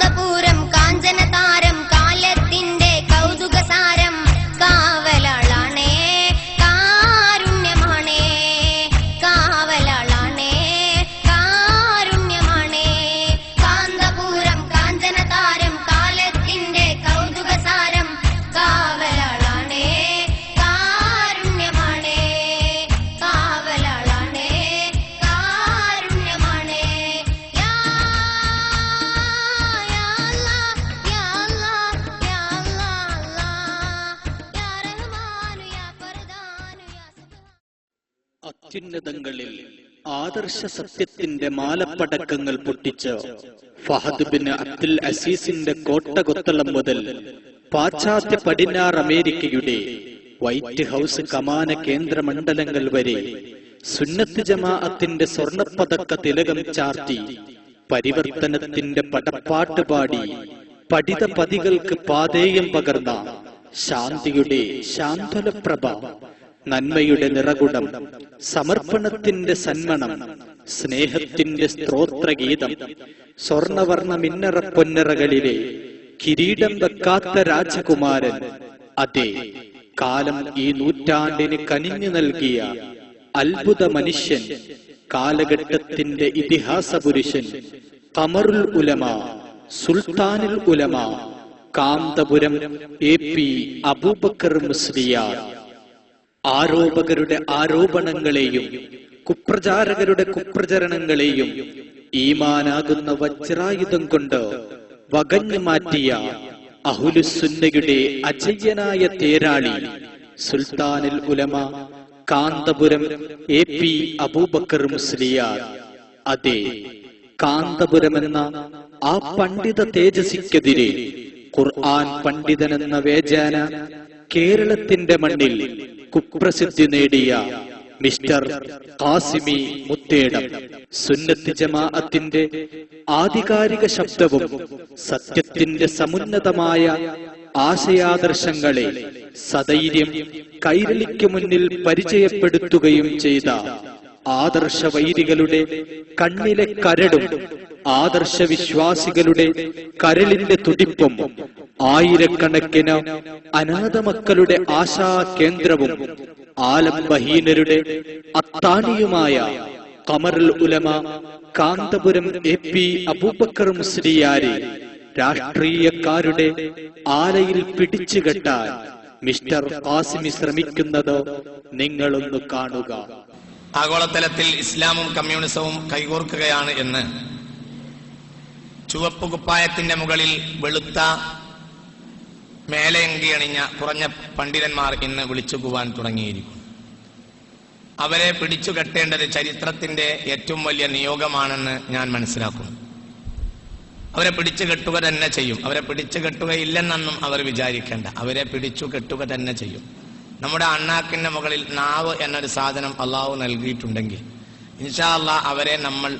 കാന്തപുരം കാഞ്ചനതാരം കാലത്തിന്റെ കൗതുകസാരം കാവലാളാണേ കാരുണ്യമാണേ കാവലാളാണേ കാരുണ്യമാണേ കാന്തപുരം കാഞ്ചനതാരം കാലത്തിന്റെ കൗതുകസാരം കാവലാളാണേ കാരുണ്യമാണേ കാവലാളാണേ കാരുണ്യമാണേ യാ അല്ലാഹ് യാ അല്ലാഹ് യാ അല്ലാഹ് യാ റഹ്മാനു യാ ഫർദാനു യാ സുബ്ഹാൻ. അത്യുന്നതങ്ങളിൽ ആദർശ സത്യത്തിന്റെ മാലപ്പടക്കങ്ങൾ പൊട്ടിച്ച് ഫഹദ് ബിൻ അബ്ദുൽ അസീസിന്റെ കോട്ടകൊത്തളം മുതൽ പാശ്ചാത്യ പടിഞ്ഞാറ് അമേരിക്കയുടെ വൈറ്റ് ഹൗസ് കമാന കേന്ദ്രമണ്ഡലങ്ങൾ വരെ സുന്നത്ത് ജമാഅത്തിന്റെ സ്വർണപ്പതക്ക തിലകം ചാർത്തി പരിവർത്തനത്തിന്റെ പടപ്പാട്ട് പാടി പഠിത പതികൾക്ക് പാതേയം പകർന്ന ശാന്തിയുടെ ശാന്തലപ്രഭ, നന്മയുടെ നിറകുടം, സമർപ്പണത്തിന്റെ സന്മണം, സ്നേഹത്തിന്റെ സ്ത്രോത്രഗീതം, സ്വർണവർണ്ണ മിന്നറ പൊന്നറകളിലെ കിരീടം വെക്കാത്ത രാജകുമാരൻ, അതെ കാലം ഈ നൂറ്റാണ്ടിന് കനിഞ്ഞു നൽകിയ അത്ഭുത മനുഷ്യൻ, കാലഘട്ടത്തിന്റെ ഇതിഹാസ പുരുഷൻ, ഖമറുൽ ഉലമ, സുൽത്താനുൽ ഉലമ, കാന്തപുരം AP അബൂബക്കർ മുസ്ലിയാർ. ആരോപകരുടെ ആരോപണങ്ങളെയും കുപ്രചാരകരുടെ കുപ്രചരണങ്ങളെയും ഈമാനാകുന്ന വജ്രായുധം കൊണ്ട് വകഞ്ഞു മാറ്റിയ അഹ്ലുസുന്നയുടെ അജയ്യനായ തേരാളി സുൽത്താനുൽ ഉലമ കാന്തപുരം AP അബൂബക്കർ മുസ്ലിയാർ. അതെ, കാന്തപുരമെന്ന ആ പണ്ഡിത തേജസ്സിക്കെതിരെ ഖുർആൻ പണ്ഡിതനെന്ന വേജാന കേരളത്തിന്റെ മണ്ണിൽ കുപ്രസിദ്ധി നേടിയ മിസ്റ്റർ ഖാസിമി മുത്തേടം, സുന്നത്ത് ജമാഅത്തിന്റെ ആധികാരിക ശബ്ദവും സത്യത്തിന്റെ സമുന്നതമായ ആശയാദർശങ്ങളെ സധൈര്യം കൈരളിക്ക് മുന്നിൽ പരിചയപ്പെടുത്തുകയും ചെയ്ത ആദർശവൈരികളുടെ കണ്ണിലെ കരടും ആദർശവിശ്വാസികളുടെ കരളിന്റെ തുടിപ്പും ആയിരക്കണക്കിന് അനാഥ മക്കളുടെ ആശാകേന്ദ്രവും ആലംബഹീനരുടെ അത്താണിയുമായ ഖമറുൽ ഉലമ കാന്തപുരം AP അബൂബക്കർ മുസ്ലിയാരെ രാഷ്ട്രീയക്കാരുടെ ആലയിൽ പിടിച്ചുകെട്ടാൻ മിസ്റ്റർ ഖാസിമി ശ്രമിക്കുന്നത് നിങ്ങളൊന്ന് കാണുക. ആഗോളതലത്തിൽ ഇസ്ലാമും കമ്മ്യൂണിസവും കൈകോർക്കുകയാണ് എന്ന് ചുവപ്പ് കുപ്പായത്തിന്റെ മുകളിൽ വെളുത്ത മേലയങ്കി അണിഞ്ഞ കുറഞ്ഞ പണ്ഡിതന്മാർ ഇന്ന് വിളിച്ചുകൂവാൻ തുടങ്ങിയിരിക്കും. അവരെ പിടിച്ചു കെട്ടേണ്ടത് ചരിത്രത്തിന്റെ ഏറ്റവും വലിയ നിയോഗമാണെന്ന് ഞാൻ മനസ്സിലാക്കുന്നു. അവരെ പിടിച്ചു കെട്ടുക തന്നെ ചെയ്യും. അവരെ പിടിച്ചു കെട്ടുകയില്ലെന്നൊന്നും അവർ വിചാരിക്കേണ്ട. അവരെ പിടിച്ചു കെട്ടുക തന്നെ ചെയ്യും. നമ്മുടെ അണ്ണാക്കിന്റെ മുകളിൽ നാവ് എന്നൊരു സാധനം അള്ളാഹു നൽകിയിട്ടുണ്ടെങ്കിൽ ഇൻഷാ അല്ലാഹ് അവരെ നമ്മൾ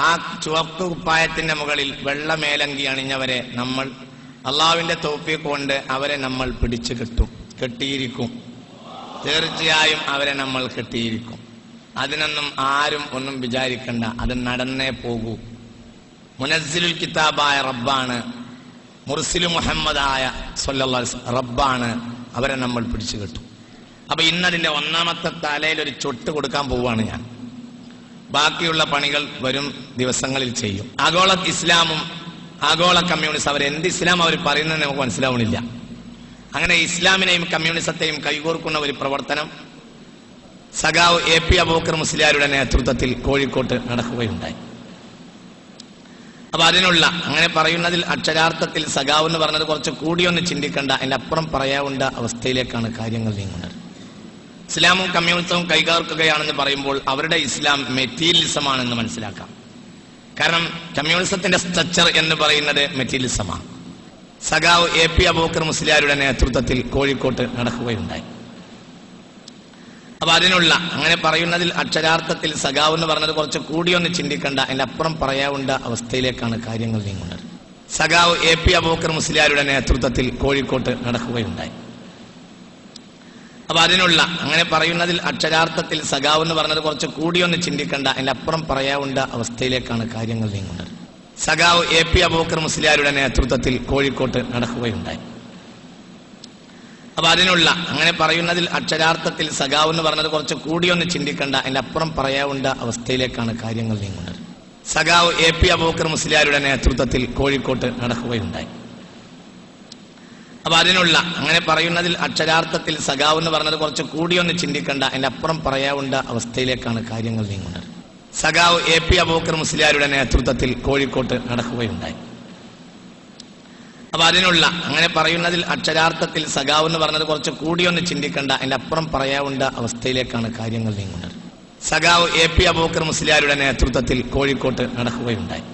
ആ ചുവപ്പ് കുപ്പായത്തിന്റെ മുകളിൽ വെള്ള മേലങ്കി അണിഞ്ഞവരെ നമ്മൾ അള്ളാഹുവിന്റെ തൗഫീഖ് കൊണ്ട് അവരെ നമ്മൾ പിടിച്ചു കെട്ടിയിരിക്കും. തീർച്ചയായും അവരെ നമ്മൾ കെട്ടിയിരിക്കും. അതിനൊന്നും ആരും ഒന്നും വിചാരിക്കണ്ട. അത് നടന്നേ പോകൂ. മുനസ്സിലുൽ കിതാബായ റബ്ബാണ്, മുർസിലു മുഹമ്മദായ സ്വല്ലല്ലാഹു അലൈഹി വസല്ലം റബ്ബാണ്. അവരെ നമ്മൾ പിടിച്ചു കെട്ടും. അപ്പൊ ഇന്നതിന്റെ ഒന്നാമത്തെ തലയിൽ ഒരു ചൊട്ട് കൊടുക്കാൻ പോവുകയാണ് ഞാൻ. ബാക്കിയുള്ള പണികൾ വരും ദിവസങ്ങളിൽ ചെയ്യും. ആഗോള ഇസ്ലാമും ആഗോള കമ്മ്യൂണിസം അവരെന്ത് ഇസ്ലാം അവർ പറയുന്നത് നമുക്ക് മനസ്സിലാവണില്ല. അങ്ങനെ ഇസ്ലാമിനെയും കമ്മ്യൂണിസത്തെയും കൈകോർക്കുന്ന ഒരു പ്രവർത്തനം സഖാവ് AP അബൂബക്കർ മുസ്ലിയാരുടെ നേതൃത്വത്തിൽ കോഴിക്കോട്ട് നടക്കുകയുണ്ടായി. അപ്പൊ അതിനുള്ള അങ്ങനെ പറയുന്നതിൽ അക്ഷരാർത്ഥത്തിൽ സഖാവ് എന്ന് പറഞ്ഞത് കുറച്ച് കൂടിയൊന്ന് ചിന്തിക്കേണ്ട, അതിന്റെ അപ്പുറം പറയാവുന്ന അവസ്ഥയിലേക്കാണ് കാര്യങ്ങൾ നീങ്ങുന്നത്. ഇസ്ലാമും കമ്മ്യൂണിസവും കൈകോർക്കുകയാണെന്ന് പറയുമ്പോൾ അവരുടെ ഇസ്ലാം മെറ്റീരിയലിസമാണെന്ന് മനസ്സിലാക്കാം. കാരണം കമ്മ്യൂണിസത്തിന്റെ സ്ട്രക്ചർ എന്ന് പറയുന്നത് മെറ്റീരിയലിസമാണ്. സഖാവ് AP അബൂബക്കർ മുസ്ലിയാരുടെ നേതൃത്വത്തിൽ കോഴിക്കോട്ട് നടക്കുകയുണ്ടായി. അപ്പൊ അതിനുള്ള അങ്ങനെ പറയുന്നതിൽ അക്ഷരാർത്ഥത്തിൽ സഖാവ് എന്ന് പറഞ്ഞത് കുറച്ച് കൂടിയൊന്ന് ചിന്തിക്കേണ്ട, അതിന്റെ അപ്പുറം പറയാവുന്ന അവസ്ഥയിലേക്കാണ് കാര്യങ്ങൾ നീങ്ങുന്നത്. സഖാവ് AP അബൂബക്കർ മുസ്ലിയാരുടെ നേതൃത്വത്തിൽ കോഴിക്കോട്ട് നടക്കുകയുണ്ടായി. അപ്പൊ അതിനുള്ള അങ്ങനെ പറയുന്നതിൽ അക്ഷരാർത്ഥത്തിൽ സഖാവ് എന്ന് പറഞ്ഞത് കുറച്ച് കൂടിയൊന്ന് ചിന്തിക്കേണ്ട, അതിന്റെ അപ്പുറം പറയാവുന്ന അവസ്ഥയിലേക്കാണ് കാര്യങ്ങൾ നീങ്ങുന്നത്. സഖാവ് എ.പി. അബൂബക്കർ മുസ്ലിയാരുടെ നേതൃത്വത്തിൽ കോഴിക്കോട്ട് നടക്കുകയുണ്ടായി. അപ്പൊ അതിനുള്ള അങ്ങനെ പറയുന്നതിൽ അക്ഷരാർത്ഥത്തിൽ സഖാവ് എന്ന് പറഞ്ഞത് കുറച്ച് കൂടിയൊന്ന് ചിന്തിക്കേണ്ട, അതിന്റെ അപ്പുറം പറയാവുന്ന അവസ്ഥയിലേക്കാണ് കാര്യങ്ങൾ നീങ്ങുന്നത്. സഖാവ് എ.പി. അബൂബക്കർ മുസ്ലിയാരുടെ നേതൃത്വത്തിൽ കോഴിക്കോട്ട് നടക്കുകയുണ്ടായി. അപ്പൊ അതിനുള്ള അങ്ങനെ പറയുന്നതിൽ അക്ഷരാർത്ഥത്തിൽ സഖാവ് എന്ന് പറഞ്ഞത് കുറച്ച് കൂടിയൊന്ന് ചിന്തിക്കേണ്ട, അതിന്റെ അപ്പുറം പറയാവുന്ന അവസ്ഥയിലേക്കാണ് കാര്യങ്ങൾ നീങ്ങുന്നത്. സഖാവ് എ.പി. അബൂബക്കർ മുസ്ലിയാരുടെ നേതൃത്വത്തിൽ കോഴിക്കോട്ട് നടക്കുകയുണ്ടായി. അപ്പൊ അതിനുള്ള അങ്ങനെ പറയുന്നതിൽ അക്ഷരാർത്ഥത്തിൽ സഖാവ് എന്ന് പറഞ്ഞത് കുറച്ച് കൂടിയൊന്ന് ചിന്തിക്കേണ്ട, അതിന്റെ അപ്പുറം പറയാവുന്ന അവസ്ഥയിലേക്കാണ് കാര്യങ്ങൾ നീങ്ങുന്നത്. സഖാവ് എ.പി. അബൂബക്കർ മുസ്ലിയാരുടെ നേതൃത്വത്തിൽ കോഴിക്കോട്ട് നടക്കുകയുണ്ടായി.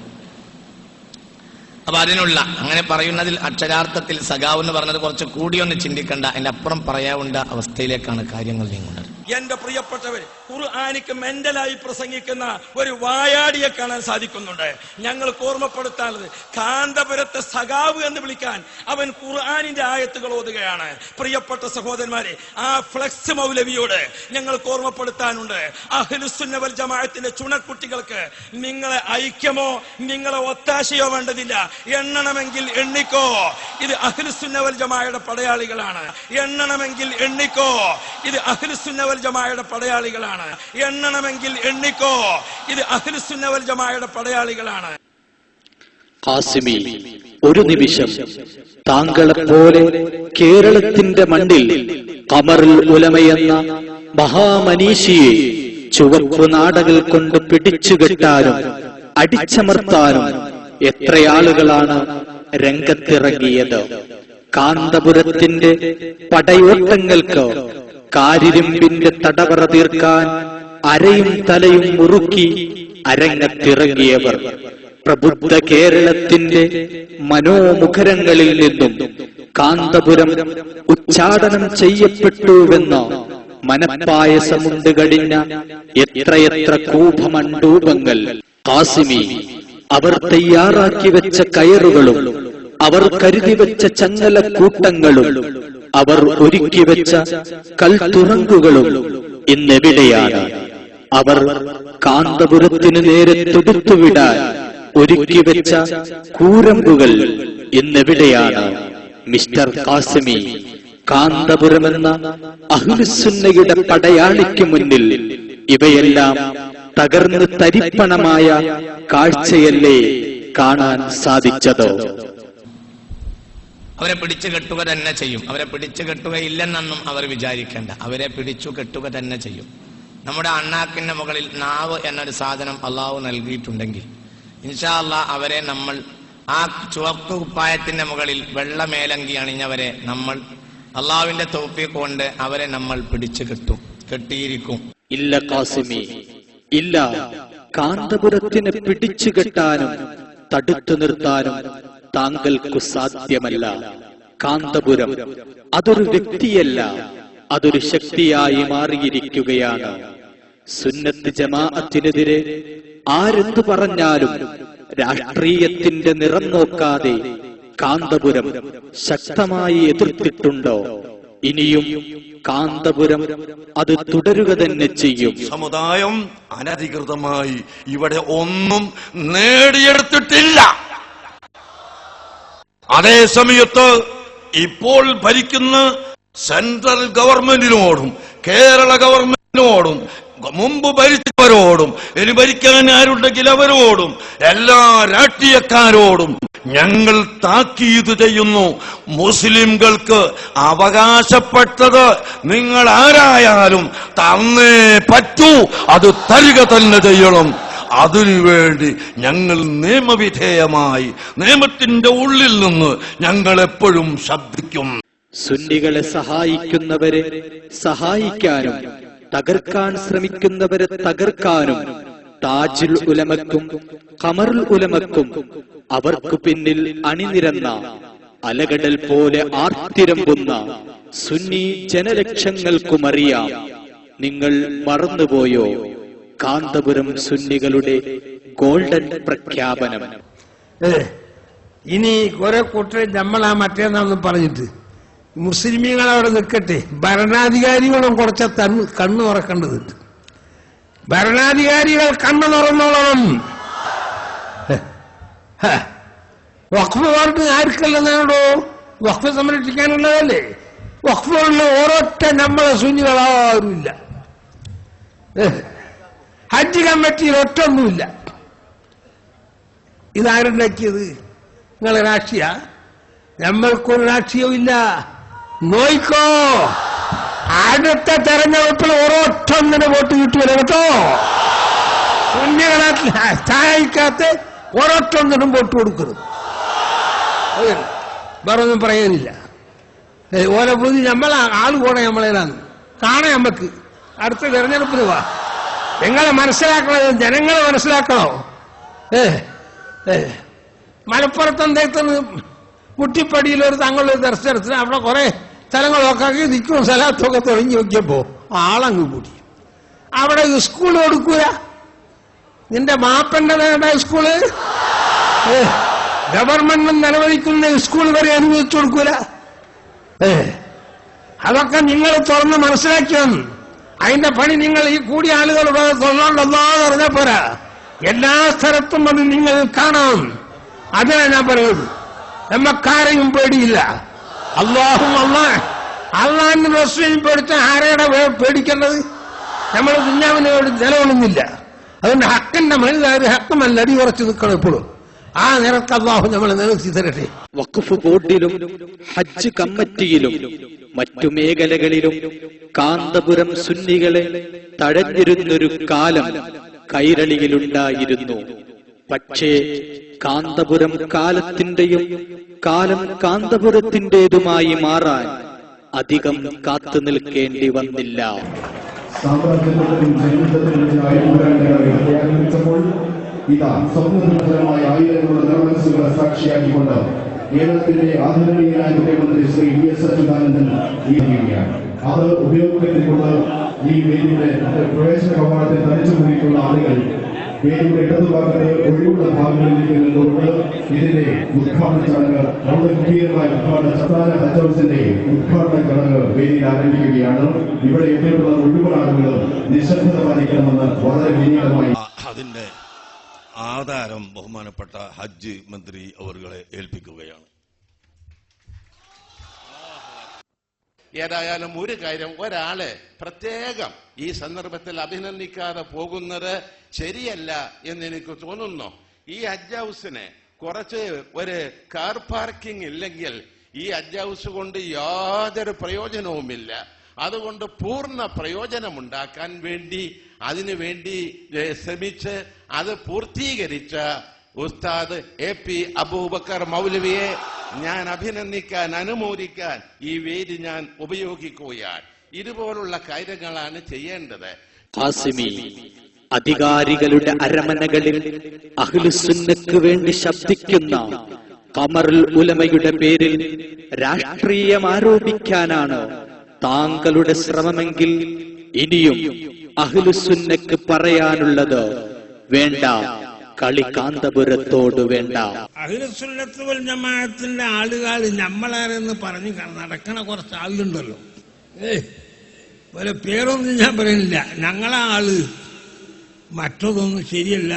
അപ്പൊ അതിനുള്ള അങ്ങനെ പറയുന്നതിൽ അക്ഷരാർത്ഥത്തിൽ സഖാവ് എന്ന് പറഞ്ഞത് കുറച്ച് കൂടിയൊന്ന് ചിന്തിക്കേണ്ട, അതിന്റെ അപ്പുറം പറയാവുന്ന അവസ്ഥയിലേക്കാണ് കാര്യങ്ങൾ നീങ്ങുന്നത്. എന്റെ പ്രിയപ്പെട്ടവർ, ഖുർആനിക്ക് മെന്റലായി പ്രസംഗിക്കുന്ന ഒരു വായാടിയെ കാണാൻ സാധിക്കുന്നുണ്ട്. ഞങ്ങൾക്ക് ഓർമ്മപ്പെടുത്താനുള്ളത്, കാന്തപുരത്തെ സഖാവ് എന്ന് വിളിക്കാൻ അവൻ ഖുർആനിന്റെ ആയത്തുകൾ ഓതുകയാണ്. പ്രിയപ്പെട്ട സഹോദരന്മാരെ, ആ ഫ്ലക്സ് മൗലവിയോട് ഞങ്ങൾക്ക് ഓർമ്മപ്പെടുത്താനുണ്ട്. അഹ്ലുസുന്ന വൽ ജമാഅത്തിന്റെ ചുണക്കുട്ടികൾക്ക് നിങ്ങളെ ഐക്യമോ നിങ്ങളെ ഒത്താശയോ വേണ്ടതില്ല. എണ്ണണമെങ്കിൽ എണ്ണിക്കോ, ഇത് അഹ്ലുസുന്ന വൽ ജമാഅയുടെ പടയാളികളാണ്. എണ്ണണമെങ്കിൽ എണ്ണിക്കോ, ഇത് അഹ്ലുസുന്ന വൽ ജമാഅയുടെ പടയാളികളാണ്. എണ്ണണമെങ്കിൽ എണ്ണിക്കോ, ഇത് അഹ്ലുസുന്ന വൽ ജമാഅയുടെ പടയാളികളാണ്. ഖാസിമി, ഒരു നിമിഷം താങ്കളെപ്പോലെ കേരളത്തിന്റെ മണ്ണിൽ ഖമറുൽ ഉലമയെന്ന മഹാമനീഷിയെ ചുവപ്പ് നാടകൾ കൊണ്ട് പിടിച്ചുകെട്ടാനും അടിച്ചമർത്താനും എത്രയാളുകളാണ് രംഗത്തിറങ്ങിയത്. കാന്തപുരത്തിന്റെ പടയോട്ടങ്ങൾക്ക് കാരിരുമ്പിന്റെ തടവറ തീർക്കാൻ അരയും തലയും മുറുക്കി അരങ്ങത്തിറങ്ങിയവർ പ്രബുദ്ധ കേരളത്തിന്റെ മനോമുഖരങ്ങളിൽ നിന്നും കാന്തപുരം ഉച്ചാടനം ചെയ്യപ്പെട്ടുവെന്ന മനപ്പായസമുണ്ട് കഴിഞ്ഞ എത്രയെത്ര കൂപമണ്ഡൂപങ്ങൾ. ഖാസിമി, അവർ തയ്യാറാക്കി വെച്ച കയറുകളും അവർ കരുതി വെച്ച ചങ്ങല കൂട്ടങ്ങളും അവർ ഒരുക്കി വെച്ച കൽത്തുറങ്കുകളും ഇന്നെവിടെയാണ്? അവർ കാന്തപുരത്തിനു നേരെ തൊടുത്തുവിടാൻ ഒരുക്കി വെച്ച കൂരമ്പുകൾ ഇന്നെവിടെയാണ്? മിസ്റ്റർ ഖാസിമി, കാന്തപുരമെന്ന അഹ്ലുസുന്നയുടെ പടയാളിക്ക് മുന്നിൽ ഇവയെല്ലാം തകർന്ന് തരിപ്പണമായ കാഴ്ചയല്ലേ കാണാൻ സാധിച്ചതോ? അവരെ പിടിച്ചു കെട്ടുക തന്നെ ചെയ്യും. അവരെ പിടിച്ചു കെട്ടുകയില്ലെന്നൊന്നും അവർ വിചാരിക്കേണ്ട. അവരെ പിടിച്ചു കെട്ടുക തന്നെ ചെയ്യും. നമ്മുടെ അണ്ണാക്കിന്റെ മുകളിൽ നാവ് എന്നൊരു സാധനം അള്ളാഹു നൽകിയിട്ടുണ്ടെങ്കിൽ ഇൻഷാ അള്ളാഹ് അവരെ നമ്മൾ ആ ചുവപ്പ് കുപ്പായത്തിന്റെ മുകളിൽ വെള്ള മേലങ്കി അണിഞ്ഞവരെ നമ്മൾ അള്ളാഹുവിന്റെ തൗഫീഖ് കൊണ്ട് അവരെ നമ്മൾ പിടിച്ചു കെട്ടിയിരിക്കും. ഇല്ല ഖാസിമി, ഇല്ല. കാന്തപുരത്തിനെ പിടിച്ചു കെട്ടാനും തടുത്തു നിർത്താനും താങ്കൾക്കു സാധ്യമല്ല. കാന്തപുരം അതൊരു വ്യക്തിയല്ല, അതൊരു ശക്തിയായി മാറിയിരിക്കുകയാണ്. സുന്നത്ത് ജമാഅത്തിനെതിരെ ആരെന്തു പറഞ്ഞാലും രാഷ്ട്രീയത്തിന്റെ നിറം നോക്കാതെ കാന്തപുരം ശക്തമായി എതിർത്തിട്ടുണ്ടോ? ഇനിയും കാന്തപുരം അത് തുടരുക തന്നെ ചെയ്യും. സമുദായം അനധികൃതമായി ഇവിടെ ഒന്നും നേടിയെടുത്തിട്ടില്ല. അതേ സമയത്ത് ഇപ്പോൾ ഭരിക്കുന്ന സെൻട്രൽ ഗവൺമെന്റിനോടും കേരള ഗവൺമെന്റിനോടും മുമ്പ് ഭരിച്ചവരോടും ഇനി ഭരിക്കാൻ ആരുണ്ടെങ്കിൽ അവരോടും എല്ലാ രാഷ്ട്രീയക്കാരോടും ഞങ്ങൾ താക്കീത് ചെയ്യുന്നു. മുസ്ലിംകൾക്ക് അവകാശപ്പെട്ടത് നിങ്ങൾ ആരായാലും തന്നേ പറ്റൂ, അത് തരിക തന്നെ ചെയ്യണം. അതിനുവേണ്ടി ഞങ്ങൾ നിയമവിധേയമായി നിയമത്തിന്റെ ഉള്ളിൽ നിന്ന് ഞങ്ങൾ എപ്പോഴും ശബ്ദിക്കും. സുന്നികളെ സഹായിക്കുന്നവരെ സഹായിക്കാനും തകർക്കാൻ ശ്രമിക്കുന്നവരെ തകർക്കാനും താജുൽ ഉലമക്കും ഖമറുൽ ഉലമക്കും അവർക്ക് പിന്നിൽ അണിനിരന്ന അലകടൽ പോലെ ആർത്തിരമ്പുന്ന സുന്നി ജനലക്ഷങ്ങൾക്കുമറിയാം. നിങ്ങൾ മറന്നുപോയോ കാന്തപുരം സുന്നികളുടെ ഗോൾഡൻ പ്രഖ്യാപനം? ഇനി കുറെ കൂട്ടർ നമ്മളാ മറ്റേന്നാണെന്ന് പറഞ്ഞിട്ട് മുസ്ലിമീങ്ങൾ അവിടെ നിൽക്കട്ടെ, ഭരണാധികാരികളും കുറച്ച് കണ്ണു തുറക്കേണ്ടതുണ്ട്. ഭരണാധികാരികൾ കണ്ണു തുറന്നോളണം. വഖഫ് ബോർഡ് ആർക്കല്ലെന്നാണോ? വഖഫ് സംരക്ഷിക്കാനുള്ളതല്ലേ? വഖഫ് ബോർഡിൽ ഓരോറ്റ നമ്മളെ സുന്നികളാരുമില്ല. ഹജ്ജ് കമ്മിറ്റിയിൽ ഒറ്റൊന്നുമില്ല. ഇതാരുണ്ടാക്കിയത്? നിങ്ങളെ രാഷ്ട്രീയ? നമ്മൾക്കൊരു രാഷ്ട്രീയവും ഇല്ല. നോയിക്കോ, അടുത്ത തെരഞ്ഞെടുപ്പിൽ ഒരൊറ്റൊന്നിന് വോട്ട് കിട്ടുമല്ലോ കേട്ടോ. സുന്നികളെ സഹായിക്കാത്ത ഒരൊറ്റൊന്നിനും വോട്ട് കൊടുക്കരുത്. വേറൊന്നും പറയാനില്ല. ഓരോ ബുദ്ധി നമ്മളെ ആള് കൂടെ നമ്മളേലാണ് കാണാൻ. നമുക്ക് അടുത്ത തെരഞ്ഞെടുപ്പിന് വാ. നിങ്ങളെ മനസ്സിലാക്കണോ? ജനങ്ങളെ മനസ്സിലാക്കണോ? മലപ്പുറത്ത് എന്തായിട്ടെന്ന് കുട്ടിപ്പടിയിൽ ഒരു തങ്ങളുടെ ദർശനത്തിന് അവിടെ കുറെ സ്ഥലങ്ങളൊക്കെ നിൽക്കും. സ്ഥലത്തൊക്കെ തുടങ്ങി നോക്കിയപ്പോ ആളങ്ങ് കൂടി. അവിടെ സ്കൂൾ കൊടുക്കൂല. നിന്റെ മാപ്പന്റെ നേടാ സ്കൂള് ഗവൺമെന്റ് അനുവദിക്കുന്ന സ്കൂൾ വരെ അനുവദിച്ചു കൊടുക്കൂല. അതൊക്കെ നിങ്ങൾ തുറന്ന് മനസ്സിലാക്കിയാണ്. അതിന്റെ പണി നിങ്ങൾ ഈ കൂടിയ ആളുകൾ തൊള്ളോണ്ടല്ലോ പറഞ്ഞ പോരാ. എല്ലാ സ്ഥലത്തും അത് നിങ്ങൾ കാണാം. അതിനാണ് ഞാൻ പറയുന്നത്. നമ്മക്കാരെയും പേടിയില്ല. അള്ളാഹും അള്ളാഹിന്റെ റസൂലിനെ പേടിച്ച ആരെയുടെ പേടിക്കേണ്ടത്? നമ്മൾ ദുന്യാവിനോട് നിലകൊള്ളുന്നില്ല. അതുകൊണ്ട് ഹക്കിന്റെ മനുതാര് ഹക്കുമല്ല അടി ഉറച്ചു നിൽക്കണം എപ്പോഴും. ആ നിരക്ക് അള്ളാഹു നമ്മളെ നിലനിർത്തി തരട്ടെ. വഖഫ് ബോർഡിലും ഹജ്ജ് കമ്മിറ്റിയിലും മറ്റു മേഖലകളിലും കാന്തപുരം സുന്നികളെ തഴഞ്ഞിരുന്നൊരു കാലം കൈരളിയിലുണ്ടായിരുന്നു. പക്ഷേ കാന്തപുരം കാലത്തിന്റെയും കാലം കാന്തപുരത്തിന്റേതുമായി മാറാൻ അധികം കാത്തു നിൽക്കേണ്ടി വന്നില്ല. സാമ്രാജ്യത്തിലും ജനതത്തിലും ആയിരങ്ങൾ ഇതാ സ്വപ്നദുർഭരമായ ആയിരങ്ങളുടെ നിർമ്മനസ്സുകളെ സാക്ഷിയാക്കിക്കൊണ്ട് കേരളത്തിന്റെ ആദരണീയനായ മുഖ്യമന്ത്രി ശ്രീ വി.എസ്. അച്യുതാനന്ദൻ ചെയ്യുകയാണ്. അത് ഉപയോഗപ്പെടുത്തിക്കൊണ്ട് ഈ വേദിയുടെ പ്രവേശന കവാടത്തിൽ തടിച്ചുകൂടിയിട്ടുള്ള ആളുകൾ വേദിയുടെ ഇടതുഭാഗത്ത് ഒഴിവുള്ള ഭാഗങ്ങളിലേക്ക് നിന്നുകൊണ്ട് ഇതിന്റെ ഉദ്ഘാടന ചടങ്ങ്, നമ്മുടെ ഗംഭീരമായ ഉദ്ഘാടന ചത്താന ഹജ്ജ് ഹൗസിന്റെ ഉദ്ഘാടന ചടങ്ങ് വേദിയിൽ ആരംഭിക്കുകയാണ്. ഇവിടെ എത്തിയിട്ടുള്ള മുഴുവൻ ആളുകളും നിശബ്ദത പാലിക്കണമെന്ന് വളരെ വിനീതമായി അതിന്റെ ആധാരം ബഹുമാനപ്പെട്ട ഹജ്ജ് മന്ത്രി അവരുകളെ ഏൽപ്പിക്കുകയാണ്. ഏതായാലും ഒരു കാര്യം, ഒരാളെ പ്രത്യേകം ഈ സന്ദർഭത്തിൽ അഭിനന്ദിക്കാതെ പോകുന്നത് ശരിയല്ല എന്നെനിക്ക് തോന്നുന്നു. ഈ ഹജ്ജ് ഹൗസിന് കുറച്ച് ഒരു കാർ പാർക്കിംഗ് ഇല്ലെങ്കിൽ ഈ ഹജ്ജ് ഹൗസ് കൊണ്ട് യാതൊരു പ്രയോജനവുമില്ല. അതുകൊണ്ട് പൂർണ്ണ പ്രയോജനമുണ്ടാക്കാൻ വേണ്ടി അതിനുവേണ്ടി ശ്രമിച്ച് അത് പൂർത്തീകരിച്ച ഉസ്താദ് A.P. അബൂബക്കർ മൗലവിയെ ഞാൻ അഭിനന്ദിക്കാൻ, അനുമോദിക്കാൻ ഈ വേദി ഞാൻ ഉപയോഗിക്കുകയാണ്. ഇതുപോലുള്ള കാര്യങ്ങളാണ് ചെയ്യേണ്ടത്. ഖാസിമി അധികാരികളുടെ അരമനകളിൽ അഹ്ലുസുന്നക്ക് വേണ്ടി ശബ്ദിക്കുന്ന ഖമറുൽ ഉലമയുടെ പേരിൽ രാഷ്ട്രീയം ആരോപിക്കാനാണ് താങ്കളുടെ ശ്രമമെങ്കിൽ ഇനിയും അഹ്ലുസുന്നക്ക് പറയാനുള്ളത് വേണ്ട, കളി കാന്തപുരത്തോട് വേണ്ട. അഹ്ലുസുന്നത്ത് വൽ ജമാഅത്തിന്റെ ആളുകൾ നമ്മളാരെന്ന് പറഞ്ഞ് നടക്കണ കുറച്ച് ആളുണ്ടല്ലോ. ഒരു പേരൊന്നും ഞാൻ പറയുന്നില്ല. ഞങ്ങളെ ആള് മറ്റതൊന്നും ശരിയല്ല,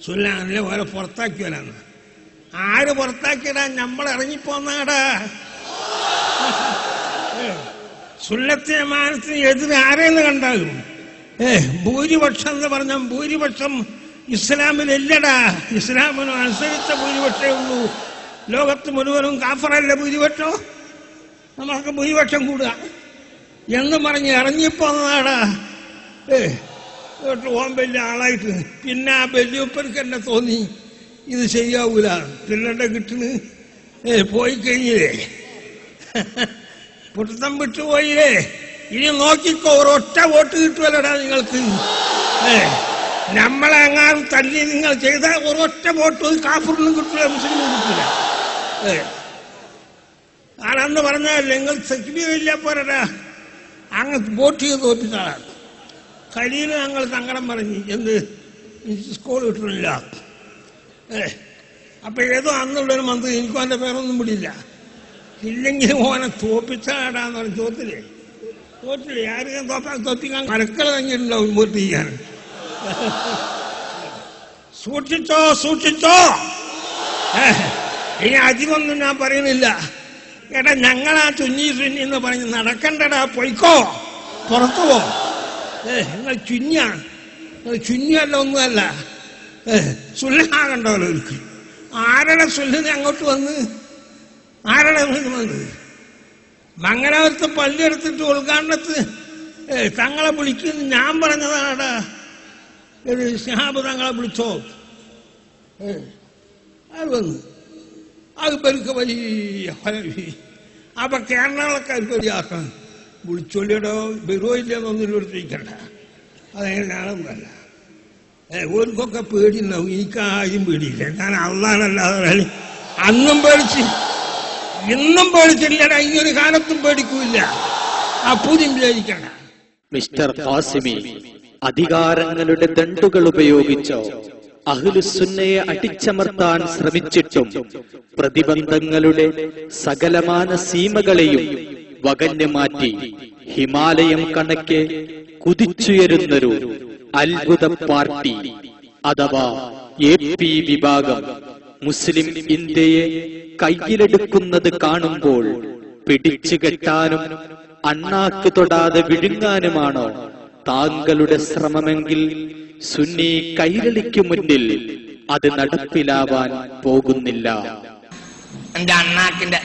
സുല്ലാനല്ലേ ഓരോ പുറത്താക്കിയവരാണ്. ആര് പുറത്താക്കിയടാ? നമ്മൾ ഇറങ്ങിപ്പോന്നാടാ. സുന്നത്ത് ജമാഅത്തിന് എതിരെ ആരെന്ന് കണ്ടാലും ഭൂരിപക്ഷം എന്ന് പറഞ്ഞാൽ ഭൂരിപക്ഷം ഇസ്ലാമിലില്ലടാ. ഇസ്ലാമിന് അനുസരിച്ച ഭൂരിപക്ഷമേ ഉള്ളൂ. ലോകത്ത് മുഴുവനും കാഫറല്ല ഭൂരിപക്ഷം. നമ്മൾക്ക് ഭൂരിപക്ഷം കൂടുക എന്ന് പറഞ്ഞ് ഇറങ്ങിപ്പോന്നതാടാ. ഓൻ വലിയ ആളായിട്ട് പിന്നെ ആ വലിയപ്പർക്ക് എന്നെ തോന്നി ഇത് ശരിയാവൂല, പിള്ളേരുടെ കിട്ടണ് പോയി കഴിഞ്ഞില്ലേ, പുറത്തം വിട്ടുപോയില്ലേ, ഇനി നോക്കിക്കോ ഒരൊറ്റ വോട്ട് കിട്ടുമല്ലടാ നിങ്ങൾക്ക്. നമ്മളെങ്ങാനും തല്ലി നിങ്ങൾ ചെയ്ത ഒരൊറ്റ വോട്ട് കാഫറിനും കിട്ടില്ല, മുസ്ലിമിനും കിട്ടില്ല. ആണെന്ന് പറഞ്ഞാൽ നിങ്ങൾ സെക്യൂരില്ല പോരടാ, അങ്ങ് വോട്ട് ചെയ്ത് തോപ്പിച്ചാളാണ്. ഖലീല് ഞങ്ങൾ സങ്കടം പറഞ്ഞു, എന്ത് സ്കൂൾ കിട്ടുന്നില്ല. അപ്പൊ ഏതോ അന്നുള്ളൊരു മന്ത്രി, എനിക്കും അവന്റെ പേരൊന്നും പിടിയില്ല, ഇല്ലെങ്കിൽ ഓനെ തോപ്പിച്ചാടാന്ന് പറഞ്ഞ് തോറ്റില്ലേ ആരെയും തോപ്പിക്കാൻ കലക്കൾ തങ്ങിയിട്ടുണ്ടാവും വോട്ട് ചെയ്യാൻ. സൂക്ഷിച്ചോ ഇനി അധികമൊന്നും ഞാൻ പറയുന്നില്ല. എടാ ഞങ്ങളാ ചുന്നി എന്ന് പറഞ്ഞ് നടക്കണ്ടടാ, പൊയ്ക്കോ, പുറത്തു പോ. നിങ്ങൾ ചുഞ്ഞാണ്, നിങ്ങൾ ചുഞ്ഞല്ല, ഒന്നുമല്ല. സുല്ലാകണ്ടല്ലോ എനിക്ക്. ആരുടെ സുല്ലിന് അങ്ങോട്ട് വന്ന്, ആരുടെ വന്ന് മംഗലാപുരത്ത് പള്ളി എടുത്തിട്ട് ഉദ്ഘാടനത്ത് തങ്ങളെ വിളിക്കുന്നു ഞാൻ പറഞ്ഞതാടാ. ഒരു ശിഹാബ് തങ്ങളെ വിളിച്ചോ, അത് വന്നു. അത് പേർക്ക് വലിയ അപ്പൊ കേരളക്കാർക്ക് വലിയ ആക്കാൻ വിളിച്ചൊല്ലിയടോ വരുമോ ഇല്ലെന്നൊന്നും എടുത്തിരിക്കണ്ട. അതെങ്ങനെയാണെന്നല്ല, ഓർക്കൊക്കെ പേടിയുണ്ടാവും. എനിക്ക് ആരും പേടിയില്ല. ഞാൻ അള്ളാനല്ലാതെ അന്നും പേടിച്ച് ഇന്നും പേടിച്ചില്ലടാ, ഇങ്ങനൊരു കാലത്തും പേടിക്കൂല. ആ പൂജ്യം വിചാരിക്കണ്ട. മിസ്റ്റർ ഖാസിമി അധികാരങ്ങളുടെ ദണ്ഡുകൾ ഉപയോഗിച്ചോ അഹ്ലുസുന്നയെ അടിച്ചമർത്താൻ ശ്രമിച്ചിട്ടും പ്രതിബന്ധങ്ങളുടെ സകലമാന സീമകളെയും വകഞ്ഞു മാറ്റി ഹിമാലയം കണക്കെ കുതിച്ചുയരുന്നൊരു അത്ഭുത പാർട്ടി അഥവാ AP വിഭാഗം മുസ്ലിം ഇന്ത്യയെ കയ്യിലെടുക്കുന്നത് കാണുമ്പോൾ പിടിച്ചു കെട്ടാനും അണ്ണാക്ക് തൊടാതെ വിഴുങ്ങാനുമാണോ താങ്കളുടെ ശ്രമമെങ്കിൽ സുന്നി കൈരളിക്ക് മുന്നിൽ അത് നടപ്പിലാവാൻ പോകുന്നില്ല. എന്റെ അണ്ണാക്കിന്റെ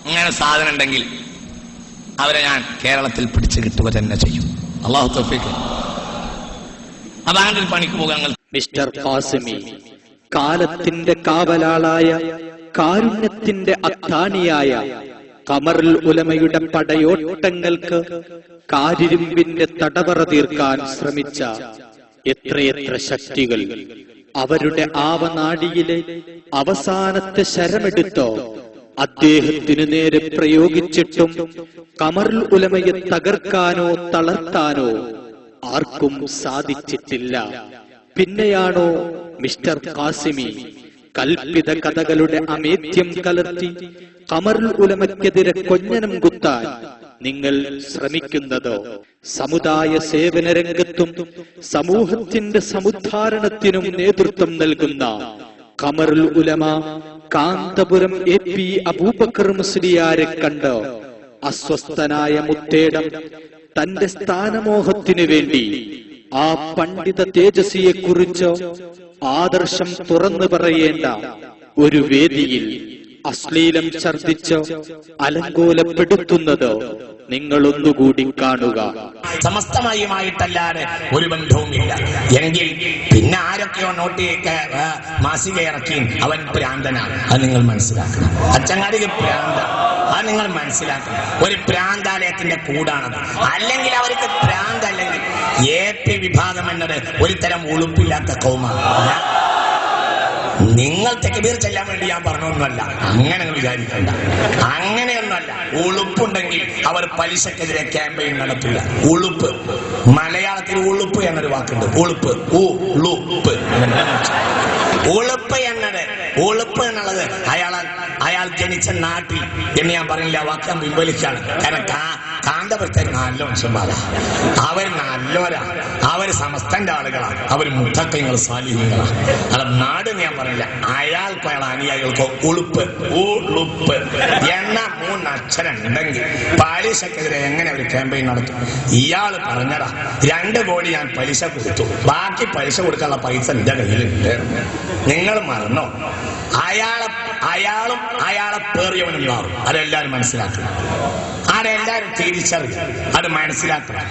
അങ്ങനെ സാധനം ഉണ്ടെങ്കിൽ അവരെ ഞാൻ കേരളത്തിൽ പിടിച്ചു കിട്ടുക തന്നെ ചെയ്യും. അല്ലാഹു തൗഫീഖ്. അപ്പൊ അങ്ങനെ ഒരു പണിക്ക് പോകാൻ മിസ്റ്റർ ഖാസിമി കാലത്തിന്റെ കാവലാളായ കാരുണ്യത്തിന്റെ അത്താണിയായ ഖമറുൽ ഉലമയുടെ പടയോട്ടങ്ങൾക്ക് കാരിരുമ്പിന്റെ തടവറ തീർക്കാൻ ശ്രമിച്ച എത്രയെത്ര ശക്തികൾ അവരുടെ ആവനാടിയിലെ അവസാനത്തെ ശരമെടുത്തോ അദ്ദേഹത്തിനു നേരെ പ്രയോഗിച്ചിട്ടും ഖമറുൽ ഉലമയെ തകർക്കാനോ തളർത്താനോ ആർക്കും സാധിച്ചിട്ടില്ല. പിന്നെയാണോ മിസ്റ്റർ ഖാസിമി കൽപ്പിത കഥകളുടെ അമേദ്യം കലർത്തി ഖമറുൽ ഉലമയ്ക്കെതിരെ കൊഞ്ഞനം കുത്താൻ നിങ്ങൾ ശ്രമിക്കുന്നതോ? സമുദായ സേവന രംഗത്തും സമൂഹത്തിന്റെ സമുദ്ധാരണത്തിനും നേതൃത്വം നൽകുന്ന ഖമറുൽ ഉലമ കാന്തപുരം AP അബൂബക്കർ മുസ്ലിയാരെ കണ്ട് അസ്വസ്ഥനായ മുത്തേടം തന്റെ സ്ഥാനമോഹത്തിനു വേണ്ടി ആ പണ്ഡിത തേജസ്വിയെ കുറിച്ച് ആദർശം തുറന്നു പറയേണ്ട ഒരു വേദിയിൽ അശ്ലീലം ഛർദിച്ച് അലങ്കോലപ്പെടുത്തുന്നത് നിങ്ങളൊന്നുകൂടി കാണുക. സമസ്തമായുമായിട്ടല്ലാതെ ഒരു ബന്ധവുമില്ല എങ്കിൽ പിന്നെ ആരൊക്കെയോ നോട്ടിയൊക്കെ മാസിക ഇറക്കി അവൻ ഭ്രാന്തനാണ്. അത് നിങ്ങൾ മനസ്സിലാക്കണം. അച്ചങ്ങാടിക്ക് ഭ്രാന്ത, അത് നിങ്ങൾ മനസ്സിലാക്കണം. ഒരു ഭ്രാന്താലയത്തിന്റെ കൂടാണത്. അല്ലെങ്കിൽ അവർക്ക് ഭ്രാന്തല്ലെങ്കിൽ AP വിഭാഗം എന്നത് ഒരു തരം ഉളുപ്പില്ലാത്ത കൗമാണ്. നിങ്ങൾ തെക്കുബീർ ചെല്ലാൻ വേണ്ടി ഞാൻ പറഞ്ഞൊന്നുമല്ല, അങ്ങനെ വിചാരിക്കണ്ട. അങ്ങനെയൊന്നുമല്ല. ഉളുപ്പുണ്ടെങ്കിൽ അവർ പലിശക്കെതിരെ ക്യാമ്പയിൻ നടത്തില്ല. ഉളുപ്പ്, മലയാളത്തിൽ ഉളുപ്പ് എന്നൊരു വാക്കുണ്ട്. ഉളുപ്പ്, ഉളുപ്പ്. ഉളുപ്പ് എന്നത്, ഉളുപ്പ് എന്നുള്ളത് അയാൾ ജനിച്ച നാട്ടിൽ എന്ന് ഞാൻ പറഞ്ഞില്ല. വാക്ക് ഞാൻ പിൻവലിക്കാണ്. കാരണം കാന്തപുരത്തെ നല്ല മനുഷ്യന്മാരാ, അവർ നല്ലോരാണ്, അവർ സമസ്തന്റെ ആളുകളാണ്, അവർ മുത്തക്കങ്ങൾ സാലിഹ്യങ്ങളാണ്. അത് നാട് ഞാൻ പറഞ്ഞില്ല. അയാൾക്കോ അയാൾ അനുയായികൾക്കോ ഉളുപ്പ്, ഉളുപ്പ് എന്ന 3 അക്ഷരം ഉണ്ടെങ്കിൽ പലിശക്കെതിരെ എങ്ങനെ ഒരു ക്യാമ്പയിൻ നടത്തും? ഇയാള് പറഞ്ഞതാ 2 കോടി ഞാൻ പലിശ കൊടുത്തു, ബാക്കി പലിശ കൊടുക്കാനുള്ള പൈസ എന്റെ കയ്യിലുണ്ട്. നിങ്ങൾ മറന്നോ? അയാളും അയാളെ പേറിയവനും മാറും. അതെല്ലാരും മനസ്സിലാക്കണം. അതെല്ലാരും തിരിച്ചറിയും. അത് മനസ്സിലാക്കണം.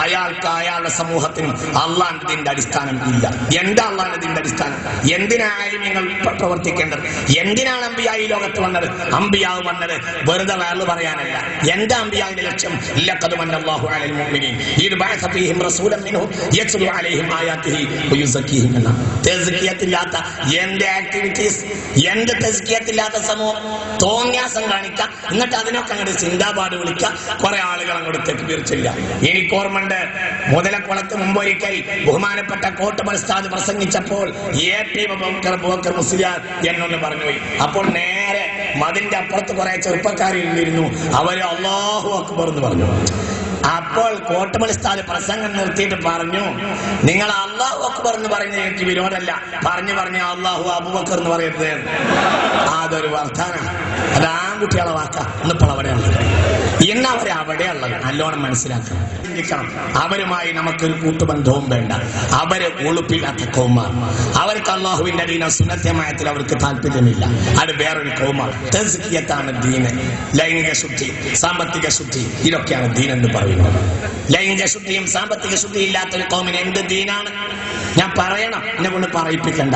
അയാൾക്ക് അയാളുടെ സമൂഹത്തിനും അള്ളാഹുവിന്റെ അടിസ്ഥാനം ഇല്ല. എന്താ അള്ളാഹുവിന്റെ അടിസ്ഥാനം? എന്തിനായാലും നിങ്ങൾ പ്രവർത്തിക്കേണ്ടത്? എന്തിനാണ് അമ്പിയ ഈ ലോകത്ത് വന്നത്? അമ്പിയാവ് വന്നത് വെറുതെ വേറെ പറയാനല്ല. എന്താ അമ്പിയാവിന്റെ ലക്ഷ്യം? ലഖദ് മന്നല്ലാഹു അലൽ മുഅ്മിനീൻ ഇദ് ബഅസ ഫീഹിം റസൂലൻ മിൻഹും യത്ലു അലൈഹിം ആയാതിഹി വയുസക്കിഹിം. തസ്കിയത്തില്ലാത്ത എന്ത് ആക്ടിവിറ്റീസ്, എന്ത് തസ്കിയത്തില്ലാത്ത സമൂഹം തോന്നിയാസം കാണിക്കാം, എന്നിട്ട് അതിനൊക്കെ അങ്ങോട്ട് ചിന്താപാട് വിളിക്കാം. കുറെ ആളുകൾ അങ്ങോട്ട് തെക്കുബീർ ചെല്ലാം. എനിക്ക് ഓർമ്മയുണ്ട്, മുതലക്കുളത്ത് മുമ്പൊരിക്കൽ ബഹുമാനപ്പെട്ട കോട്ടുമൽ ഉസ്താദ് പ്രസംഗിച്ചപ്പോൾ AP അബൂബക്കർ മുസ്ലിയാർ എന്നൊന്ന് പറഞ്ഞുപോയി. അപ്പോൾ നേരെ മതിന്റെ അപ്പുറത്ത് കുറെ ചെറുപ്പക്കാരിൽ ഇരുന്നു. അവര് അല്ലാഹു അക്ബർ എന്ന് പറഞ്ഞു. അപ്പോൾ കോട്ടുമൽ ഉസ്താദ് പ്രസംഗം നിർത്തിയിട്ട് പറഞ്ഞു, നിങ്ങൾ അല്ലാഹു അക്ബർ എന്ന് പറയുന്നത് എനിക്ക് വിരോധമല്ല, പറഞ്ഞു അല്ലാഹു അബൂബക്കർ എന്ന് പറയരുത്. അതൊരു വർത്താനം, അത് ആൺകുട്ടികളെ വാക്ക. ഇന്നിപ്പോൾ അവിടെയുള്ളത്, ഇന്ന് അവിടെയുള്ളത് നല്ലോണം മനസ്സിലാക്കണം, ചിന്തിക്കണം. അവരുമായി നമുക്കൊരു കൂട്ടുബന്ധവും വേണ്ട. അവര് ഉളുപ്പില്ലാത്ത കൗമാർ, അവർക്ക് അള്ളാഹുവിന്റെ ദീന സുന്നത്യമായത്തിൽ അവർക്ക് താല്പര്യമില്ല. അത് വേറൊരു കൗമാർ. തസ്കിയത്താണ് ദീന്. ലൈംഗിക ശുദ്ധി, സാമ്പത്തിക ശുദ്ധി, ഇതൊക്കെയാണ് ദീൻ എന്ന് പറയുന്നത്. ലൈംഗിക ശുദ്ധിയും സാമ്പത്തിക ശുദ്ധിയും ഇല്ലാത്തൊരു കൗമിന് എന്ത് ദീനാണ്? ഞാൻ പറയണം, എന്നെ കൊണ്ട് പറയിപ്പിക്കണ്ട,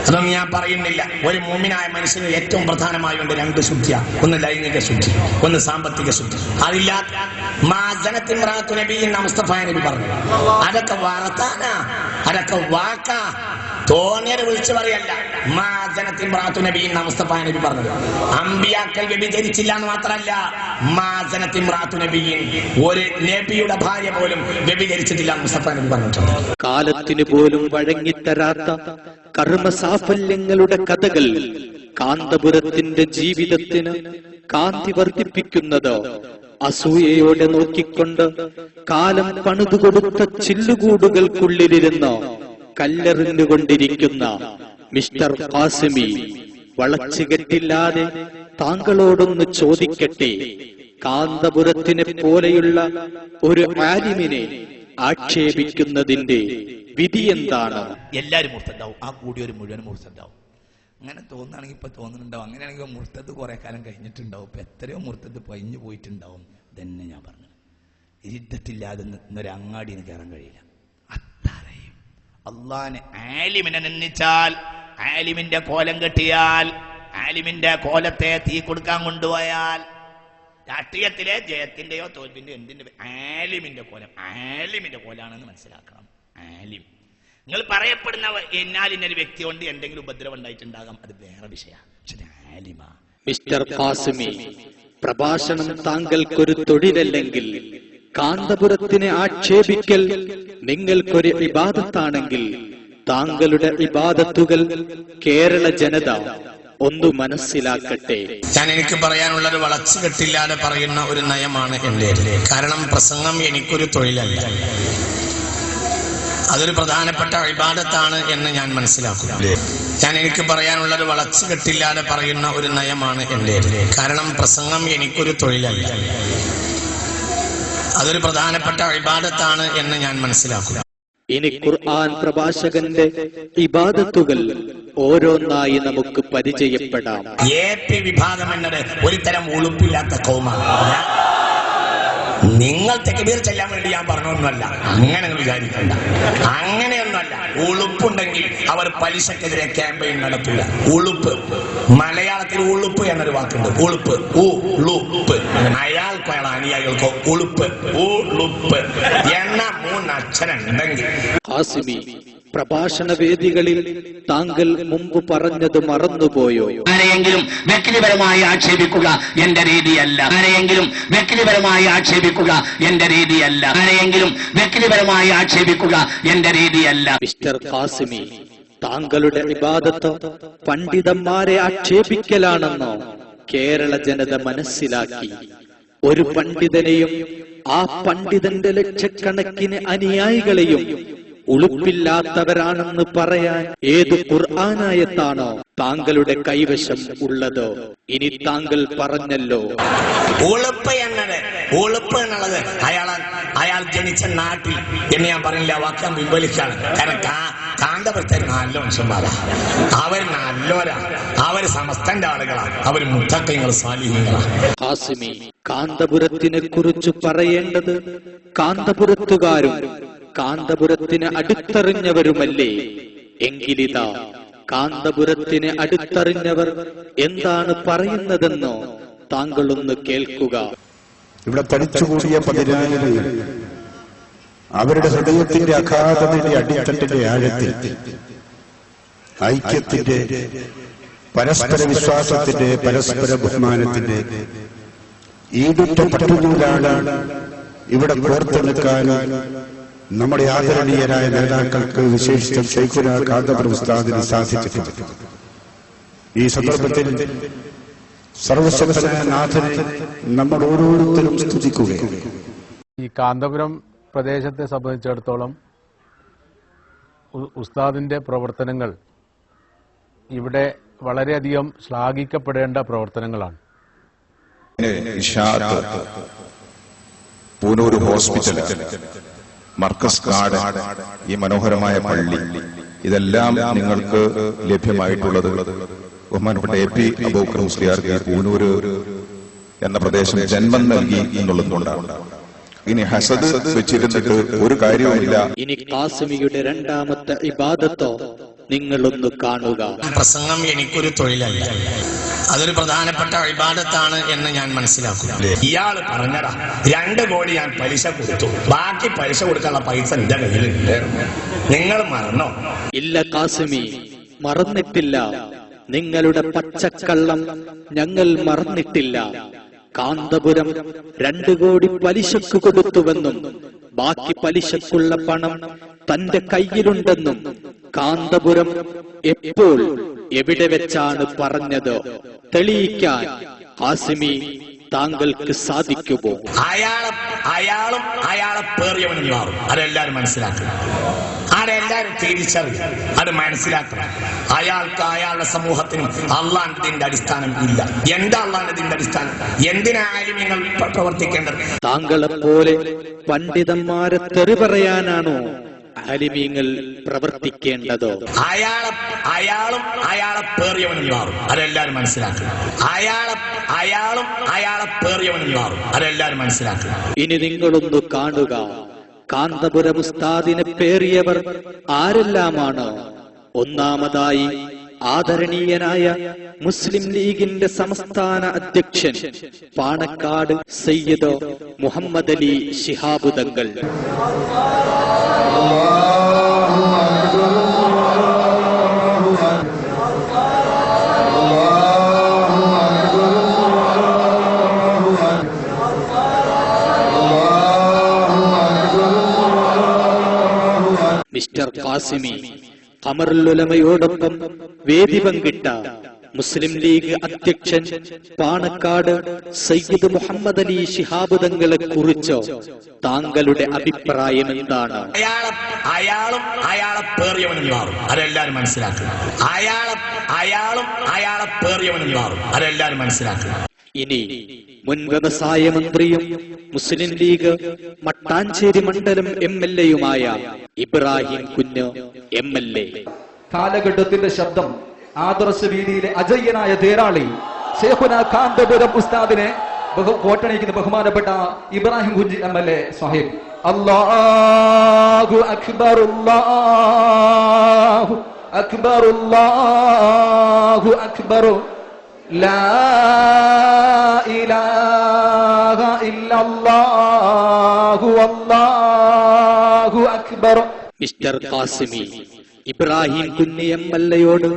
അതൊന്നും ഞാൻ പറയുന്നില്ല. ഒരു മുഅ്മിനായ മനുഷ്യന് ഏറ്റവും പ്രധാനമായി ഉണ്ട് രണ്ട് ശുദ്ധിയാണ്. ഒന്ന് ലൈംഗിക ശുദ്ധി, ഒന്ന് സാമ്പത്തിക ശുദ്ധി. അതില്ലാത്ത മുസ്തഫ നബി പറഞ്ഞു, അതൊക്കെ വാർത്താനാ, അതൊക്കെ വാക്കാ, തോന്നിയത് വിളിച്ചു പറയല്ല. മുസ്തഫ നബി പറഞ്ഞത് അമ്പിയാക്കൾ വ്യഭിചരിച്ചില്ല എന്ന് മാത്രമല്ല, ഒരു നബിയുടെ ഭാര്യ പോലും വ്യഭിചരിച്ചിട്ടില്ല മുസ്തഫ നബി പറഞ്ഞിട്ടുണ്ട്. കാലത്തിന് പോലും വഴങ്ങിത്തരാത്ത കർമ്മസാഫല്യങ്ങളുടെ കഥകൾ കാന്തപുരത്തിന്റെ ജീവിതത്തിന് കാന്തി വർദ്ധിപ്പിക്കുന്നത് അസൂയയോടെ നോക്കിക്കൊണ്ട് കാലം പണിതുകൊടുത്ത ചില്ലുകൂടുകൾക്കുള്ളിലിരുന്ന് കല്ലെറിഞ്ഞുകൊണ്ടിരിക്കുന്ന മിസ്റ്റർ ഖാസിമി, വളച്ചുകെട്ടില്ലാതെ താങ്കളോടൊന്ന് ചോദിക്കട്ടെ, കാന്തപുരത്തിനെ പോലെയുള്ള ഒരു ആലിമിനെ ആക്ഷേപിക്കുന്നതിന്റെ വിധി എന്താണ്? എല്ലാവരും മുർത്തദ്ദാവും, ആ കൂടിയൊരു മുഴുവൻ മുർത്തദ്ദാവും. അങ്ങനെ തോന്നുകയാണെങ്കിൽ ഇപ്പൊ തോന്നുന്നുണ്ടാവും, അങ്ങനെയാണെങ്കിൽ മുർത്തദ് കുറെ കാലം കഴിഞ്ഞിട്ടുണ്ടാവും. ഇപ്പൊ എത്രയോ മുർത്തദ് പഴിഞ്ഞു പോയിട്ടുണ്ടാവും. തന്നെ ഞാൻ പറഞ്ഞു, ഇരിദ്ധത്തില്ലാതെ ഇന്നൊരു അങ്ങാടിന് കയറാൻ കഴിയില്ല. അത്രയും അള്ളാനെ ആലിമിനെ നിന്ദിച്ചാൽ, ആലിമിന്റെ കോലം കെട്ടിയാൽ, ആലിമിന്റെ കോലത്തെ തീ കൊടുക്കാൻ കൊണ്ടുപോയാൽ, രാഷ്ട്രീയത്തിലെ ജയത്തിന്റെയോ തോൽവിന്റെയോ എന്തിന്റെ, ആലിമിന്റെ കോലം ആലിമിന്റെ കോലാണെന്ന് മനസ്സിലാക്കണം. ആലിം നിങ്ങൾ പറയപ്പെടുന്ന എന്നാൽ ഇന്നൊരു വ്യക്തി കൊണ്ട് എന്തെങ്കിലും ഉപദ്രവം ഉണ്ടായിട്ടുണ്ടാകാം, അത് വേറെ വിഷയമാണ്. മിസ്റ്റർ ഖാസിമി, പ്രഭാഷണം താങ്കൾക്കൊരു തൊഴിലല്ലെങ്കിൽ, കാന്തപുരത്തിനെ ആക്ഷേപിക്കൽ നിങ്ങൾക്കൊരു ഇബാദത്താണെങ്കിൽ, താങ്കളുടെ ഇബാദത്തുകൾ കേരള ജനത ഒന്ന് മനസ്സിലാക്കട്ടെ. എനിക്ക് പറയാനുള്ളത് വളച്ചു കെട്ടില്ലാതെ പറയുന്ന ഒരു നയമാണ് എന്റെ. കാരണം പ്രസംഗം എനിക്കൊരു തൊഴിലല്ല, അതൊരു പ്രധാനപ്പെട്ട ഇബാദത്താണ് എന്ന് ഞാൻ മനസ്സിലാക്കുന്നു. എനിക്ക് പറയാനുള്ളത് വളച്ചു കെട്ടില്ലാതെ പറയുന്ന ഒരു നയമാണ് എന്റെ. കാരണം പ്രസംഗം എനിക്കൊരു തൊഴിലല്ല, അതൊരു പ്രധാനപ്പെട്ട ഇബാദത്താണ് എന്ന് ഞാൻ മനസ്സിലാക്കുന്നു. ഇനി ഖുർആൻ പ്രഭാഷകന്റെ ഇബാദത്തുകൾ ഓരോന്നായി നമുക്ക് പരിചയപ്പെടാം. എപി വിഭാഗം എന്നത് ഒരു തരം ഉളുപ്പില്ലാത്ത കൗമാണ്. നിങ്ങൾ തെക്ബീർ ചെല്ലാൻ വേണ്ടി ഞാൻ പറഞ്ഞൊന്നുമല്ല, അങ്ങനെ വിചാരിക്കണ്ട. അങ്ങനെയൊന്നുമല്ല. ഉളുപ്പുണ്ടെങ്കിൽ അവർ പലിശക്കെതിരെ ക്യാമ്പയിൻ നടത്തില്ല. ഉളുപ്പ്, മലയാളത്തിൽ ഉളുപ്പ് എന്നൊരു വാക്കുണ്ട്. ഉളുപ്പ്, ഉളുപ്പ്. അയാൾക്കോ അയാൾ അനുയായികൾക്കോ ഉളുപ്പ്, ഉളുപ്പ് എന്ന 3 അക്ഷരം ഉണ്ടെങ്കിൽ. ഖാസിമി, പ്രഭാഷണ വേദികളിൽ താങ്കൾ മുമ്പ് പറഞ്ഞത് മറന്നുപോയോ? ആരെയെങ്കിലും വ്യക്തിപരമായി ആക്ഷേപിക്കുക എന്റെ രീതിയല്ല. ആരെയെങ്കിലും വ്യക്തിപരമായി ആക്ഷേപിക്കുക എന്റെ രീതിയല്ല. ആരെയെങ്കിലും വ്യക്തിപരമായി ആക്ഷേപിക്കുക എന്റെ രീതിയല്ല. മിസ്റ്റർ ഖാസിമി, താങ്കളുടെ ഇബാദത്ത് പണ്ഡിതന്മാരെ ആക്ഷേപിക്കലാണെന്നോ കേരള ജനത മനസ്സിലാക്കി. ഒരു പണ്ഡിതനെയും ആ പണ്ഡിതന്റെ ലക്ഷക്കണക്കിന് അനുയായികളെയും ഉളുപ്പില്ലാത്തവരാണെന്ന് പറയാൻ ഏത് ഖുർആനായത്താണോ താങ്കളുടെ കൈവശം ഉള്ളത്? ഇനി താങ്കൾ പറഞ്ഞല്ലോ, ഉളുപ്പ് എന്നത്, ഉളുപ്പ് എന്നുള്ളത് അയാൾ ജനിച്ച നാട്ടിൽ എന്ന് ഞാൻ പറഞ്ഞില്ല, വാക്യം പിൻവലിക്കാണ്. കാരണം കാന്തപുരത്തെ നല്ല മനുഷ്യന്മാരാ, അവർ നല്ലോരാ, അവർ സമസ്തന്റെ ആളുകളാണ്, അവർ മുത്തഖീങ്ങൾ സാലിഹീങ്ങളാണ്. ഖാസിമി, കാന്തപുരത്തിനെ കുറിച്ച് പറയേണ്ടത് കാന്തപുരത്തുകാരും കാന്തപുരത്തിന് അടുത്തറിഞ്ഞവരുമല്ലേ? എങ്കിലിതാ കാന്തപുരത്തിന് അടുത്തറിഞ്ഞവർ എന്താണ് പറയുന്നതെന്നോ താങ്കളൊന്ന് കേൾക്കുക. ഇവിടെ തടിച്ചുകൂടിയ 10,000 അവരുടെ ഹൃദയത്തിന്റെ അഗാധതയുടെ അടിത്തട്ടിന്റെ ആഴത്തിൽ ഐക്യത്തിന്റെ, പരസ്പര വിശ്വാസത്തിന്റെ, പരസ്പര ബഹുമാനത്തിന്റെ ഈടുറ്റ പട്ടുനൂലാണ് ഇവിടെ കോർത്തെടുക്കാൻ നമ്മുടെ ആദരണീയരായ നേതാക്കൾക്ക്, വിശേഷിച്ചും ശൈഖുന കാന്തപുരം ഉസ്താദിന് സാധിച്ചിട്ടുണ്ട്. ഈ സന്ദർഭത്തിൽ സർവശക്തനായ നാഥനെ നമ്മൾ ഓരോരുത്തരും സ്തുതിക്കുകയാണ്. ഈ കാന്തപുരം പ്രദേശത്തെ സംബന്ധിച്ചിടത്തോളം ഉസ്താദിന്റെ പ്രവർത്തനങ്ങൾ ഇവിടെ വളരെയധികം ശ്ലാഘിക്കപ്പെടേണ്ട പ്രവർത്തനങ്ങളാണ്. പൂനൂർ ഹോസ്പിറ്റൽ, മർക്കസ് കാർഡ്, ഈ മനോഹരമായ പള്ളി, ഇതെല്ലാം നിങ്ങൾക്ക് ലഭ്യമായിട്ടുള്ളത് ബഹുമാനപ്പെട്ട AP അബൂബക്കർ മുസ്ലിയാർക്ക് പൂനൂര് എന്ന പ്രദേശം ജന്മം നൽകി എന്നുള്ളതുകൊണ്ടാണ്. ഇനി ഹസദ് വെച്ചിരുന്നിട്ട് ഒരു കാര്യവുമില്ല. ഇനി ഖാസിമിയുടെ രണ്ടാമത്തെ ഇബാദത്തോ നിങ്ങളൊന്ന് കാണുക. പ്രസംഗം എനിക്കൊരു തൊഴിലല്ല, അതൊരു പ്രധാനപ്പെട്ട ഇബാദത്താണ് എന്ന് ഞാൻ മനസ്സിലാക്കുന്നു. ഇയാൾ പറഞ്ഞടാ 2 കോടി ഞാൻ പലിശ കൊടുത്തു, ബാക്കി പലിശ കൊടുക്കാനുള്ള പൈസ എന്റെ കയ്യിലുണ്ട്, നിങ്ങൾ മറന്നോ? ഇല്ല ഖാസിമി, മറന്നിട്ടില്ല. നിങ്ങളുടെ പച്ചക്കള്ളം ഞങ്ങൾ മറന്നിട്ടില്ല. കാന്തപുരം 2 കോടി പലിശക്ക് കൊടുത്തുവെന്നും ബാക്കി പലിശക്കുള്ള പണം തന്റെ കയ്യിലുണ്ടെന്നും കാന്തപുരം എപ്പോൾ എവിടെ വെച്ചാണ് പറഞ്ഞത് തെളിയിക്കാൻ ഖാസിമി താങ്കൾക്ക് സാധിക്കുമോ? അയാളും അയാളെ പേറിയവനും മാറും. അതെല്ലാരും മനസ്സിലാക്കണം, അതെല്ലാരും തിരിച്ചറിയും, അത് മനസ്സിലാക്കണം. അയാൾക്ക് അയാളുടെ സമൂഹത്തിനും അള്ളാഹുവിന്റെ അടിസ്ഥാനം ഇല്ല. എന്താ അള്ളാഹുവിന്റെ അടിസ്ഥാനം? എന്തിനായാലും നിങ്ങൾ പ്രവർത്തിക്കേണ്ടത്? താങ്കളെപ്പോലെ പണ്ഡിതന്മാരെ തെറി പറയാനാണോ ആലിമീങ്ങൾ പ്രവർത്തിക്കേണ്ടതോ? അയാളും അയാളെ പേറിയവനും മാറും. അതെല്ലാരും മനസ്സിലാക്കണം. അയാളും അയാളെ പേറിയവനും മാറും. അതെല്ലാരും മനസ്സിലാക്കണം. ഇനി നിങ്ങളൊന്ന് കാണുക, കാന്തപുരം ഉസ്താദിനെ പേറിയവർ ആരെല്ലാമാണ്? ഒന്നാമതായി ആദരണീയനായ മുസ്ലിം ലീഗിന്റെ സംസ്ഥാന അധ്യക്ഷൻ പാണക്കാട് സയ്യിദ് മുഹമ്മദ് അലി ശിഹാബ് തങ്ങൾ. മിസ്റ്റർ ഖാസിമി ഖമറുൽ ഉലമയോടൊപ്പം വേദി പങ്കിട്ട മുസ്ലിം ലീഗ് അധ്യക്ഷൻ പാണക്കാട് സയ്യിദ് മുഹമ്മദ് അലി ശിഹാബ് തങ്ങളെ കുറിച്ചോ താങ്കളുടെ അഭിപ്രായം എന്താണ്? അയാളും അയാളെ പേറിയവനും മാറും. അതെല്ലാരും മനസ്സിലാക്കണം. അയാളും അയാളെ പേറിയവനും മാറും. അതെല്ലാരും മനസ്സിലാക്കണം. ഇനി മുൻ വ്യവസായ മന്ത്രിയും മുസ്ലിം ലീഗ് മട്ടാഞ്ചേരി മണ്ഡലം MLA-യുമായ ഇബ്രാഹിം കുഞ്ഞ് MLA. കാലഘട്ടത്തിന്റെ ശബ്ദം, ആദർശ വീതിയിലെ അജയ്യനായ തേരാളി ശൈഖുന കാന്തപുരം ഉസ്താദിനെ വോട്ടണിക്കുന്ന ബഹുമാനപ്പെട്ട ഇബ്രാഹിം കുഞ്ഞ് MLA സാഹിബ്. അല്ലാഹു അക്ബർ, അല്ലാഹു അക്ബർ, അല്ലാഹു അക്ബർ, ലാ ഇലാഹ ഇല്ലല്ലാഹു, അല്ലാഹു അക്ബർ. മിസ്റ്റർ ഖാസിമി, ഇബ്രാഹിം കുഞ്ഞ് MLA-യോട്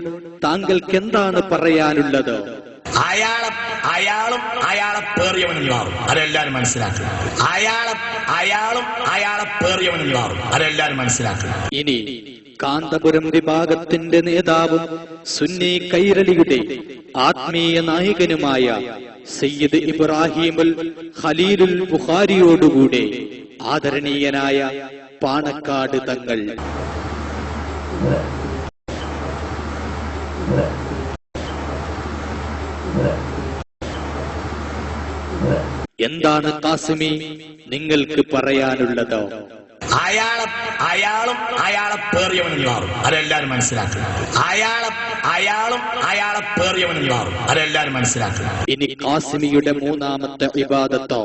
താങ്കൾക്ക് എന്താണ് പറയാനുള്ളത്? അയാളും അയാളെ പേറിയവനും മാറും. അതെല്ലാരും മനസ്സിലാക്കണം. അയാളും അയാളെ പേറിയവനും മാറും. അതെല്ലാരും മനസ്സിലാക്കണം. ഇനി കാന്തപുരം വിഭാഗത്തിന്റെ നേതാവും സുന്നി കൈരളിയുടെ ആത്മീയ നായകനുമായ സയ്യിദ് ഇബ്രാഹിമുൽ ഖലീലുൽ ബുഖാരിയോടുകൂടെ ആദരണീയനായ പാണക്കാട് തങ്ങൾ. എന്താണ് ഖാസിമി നിങ്ങൾക്ക് പറയാനുള്ളത്? അയാളും അയാളെ പേറിയവനും മാറും. അതെല്ലാരും മനസ്സിലാക്കണം. അയാളും അയാളെ പേറിയവനും മാറും. അതെല്ലാരും മനസ്സിലാക്കണം. ഇനി ഖാസിമിയുടെ മൂന്നാമത്തെ ഇബാദത്തോ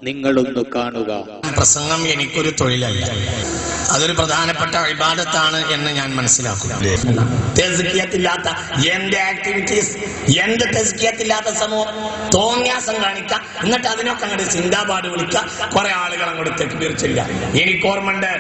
നിങ്ങളൊന്ന് കാണുക. പ്രസംഗം എനിക്കൊരു തൊഴിലല്ല, അതൊരു പ്രധാനപ്പെട്ട ഇബാദത്താണ് എന്ന് ഞാൻ മനസ്സിലാക്കുന്നു. തെസ്കിയത്തില്ലാത്ത എന്റെ ആക്ടിവിറ്റീസ്, എന്റെ തെസ്കിയത്തില്ലാത്ത സമൂഹം തോന്നിയാസം കാണിക്ക, എന്നിട്ട് അതിനൊക്കെ അങ്ങോട്ട് ചിന്താപാട് വിളിക്ക, കുറെ ആളുകൾ അങ്ങോട്ട് തെറ്റിദ്ധരിച്ചില്ല. എനിക്ക് ഓർമ്മണ്ട്,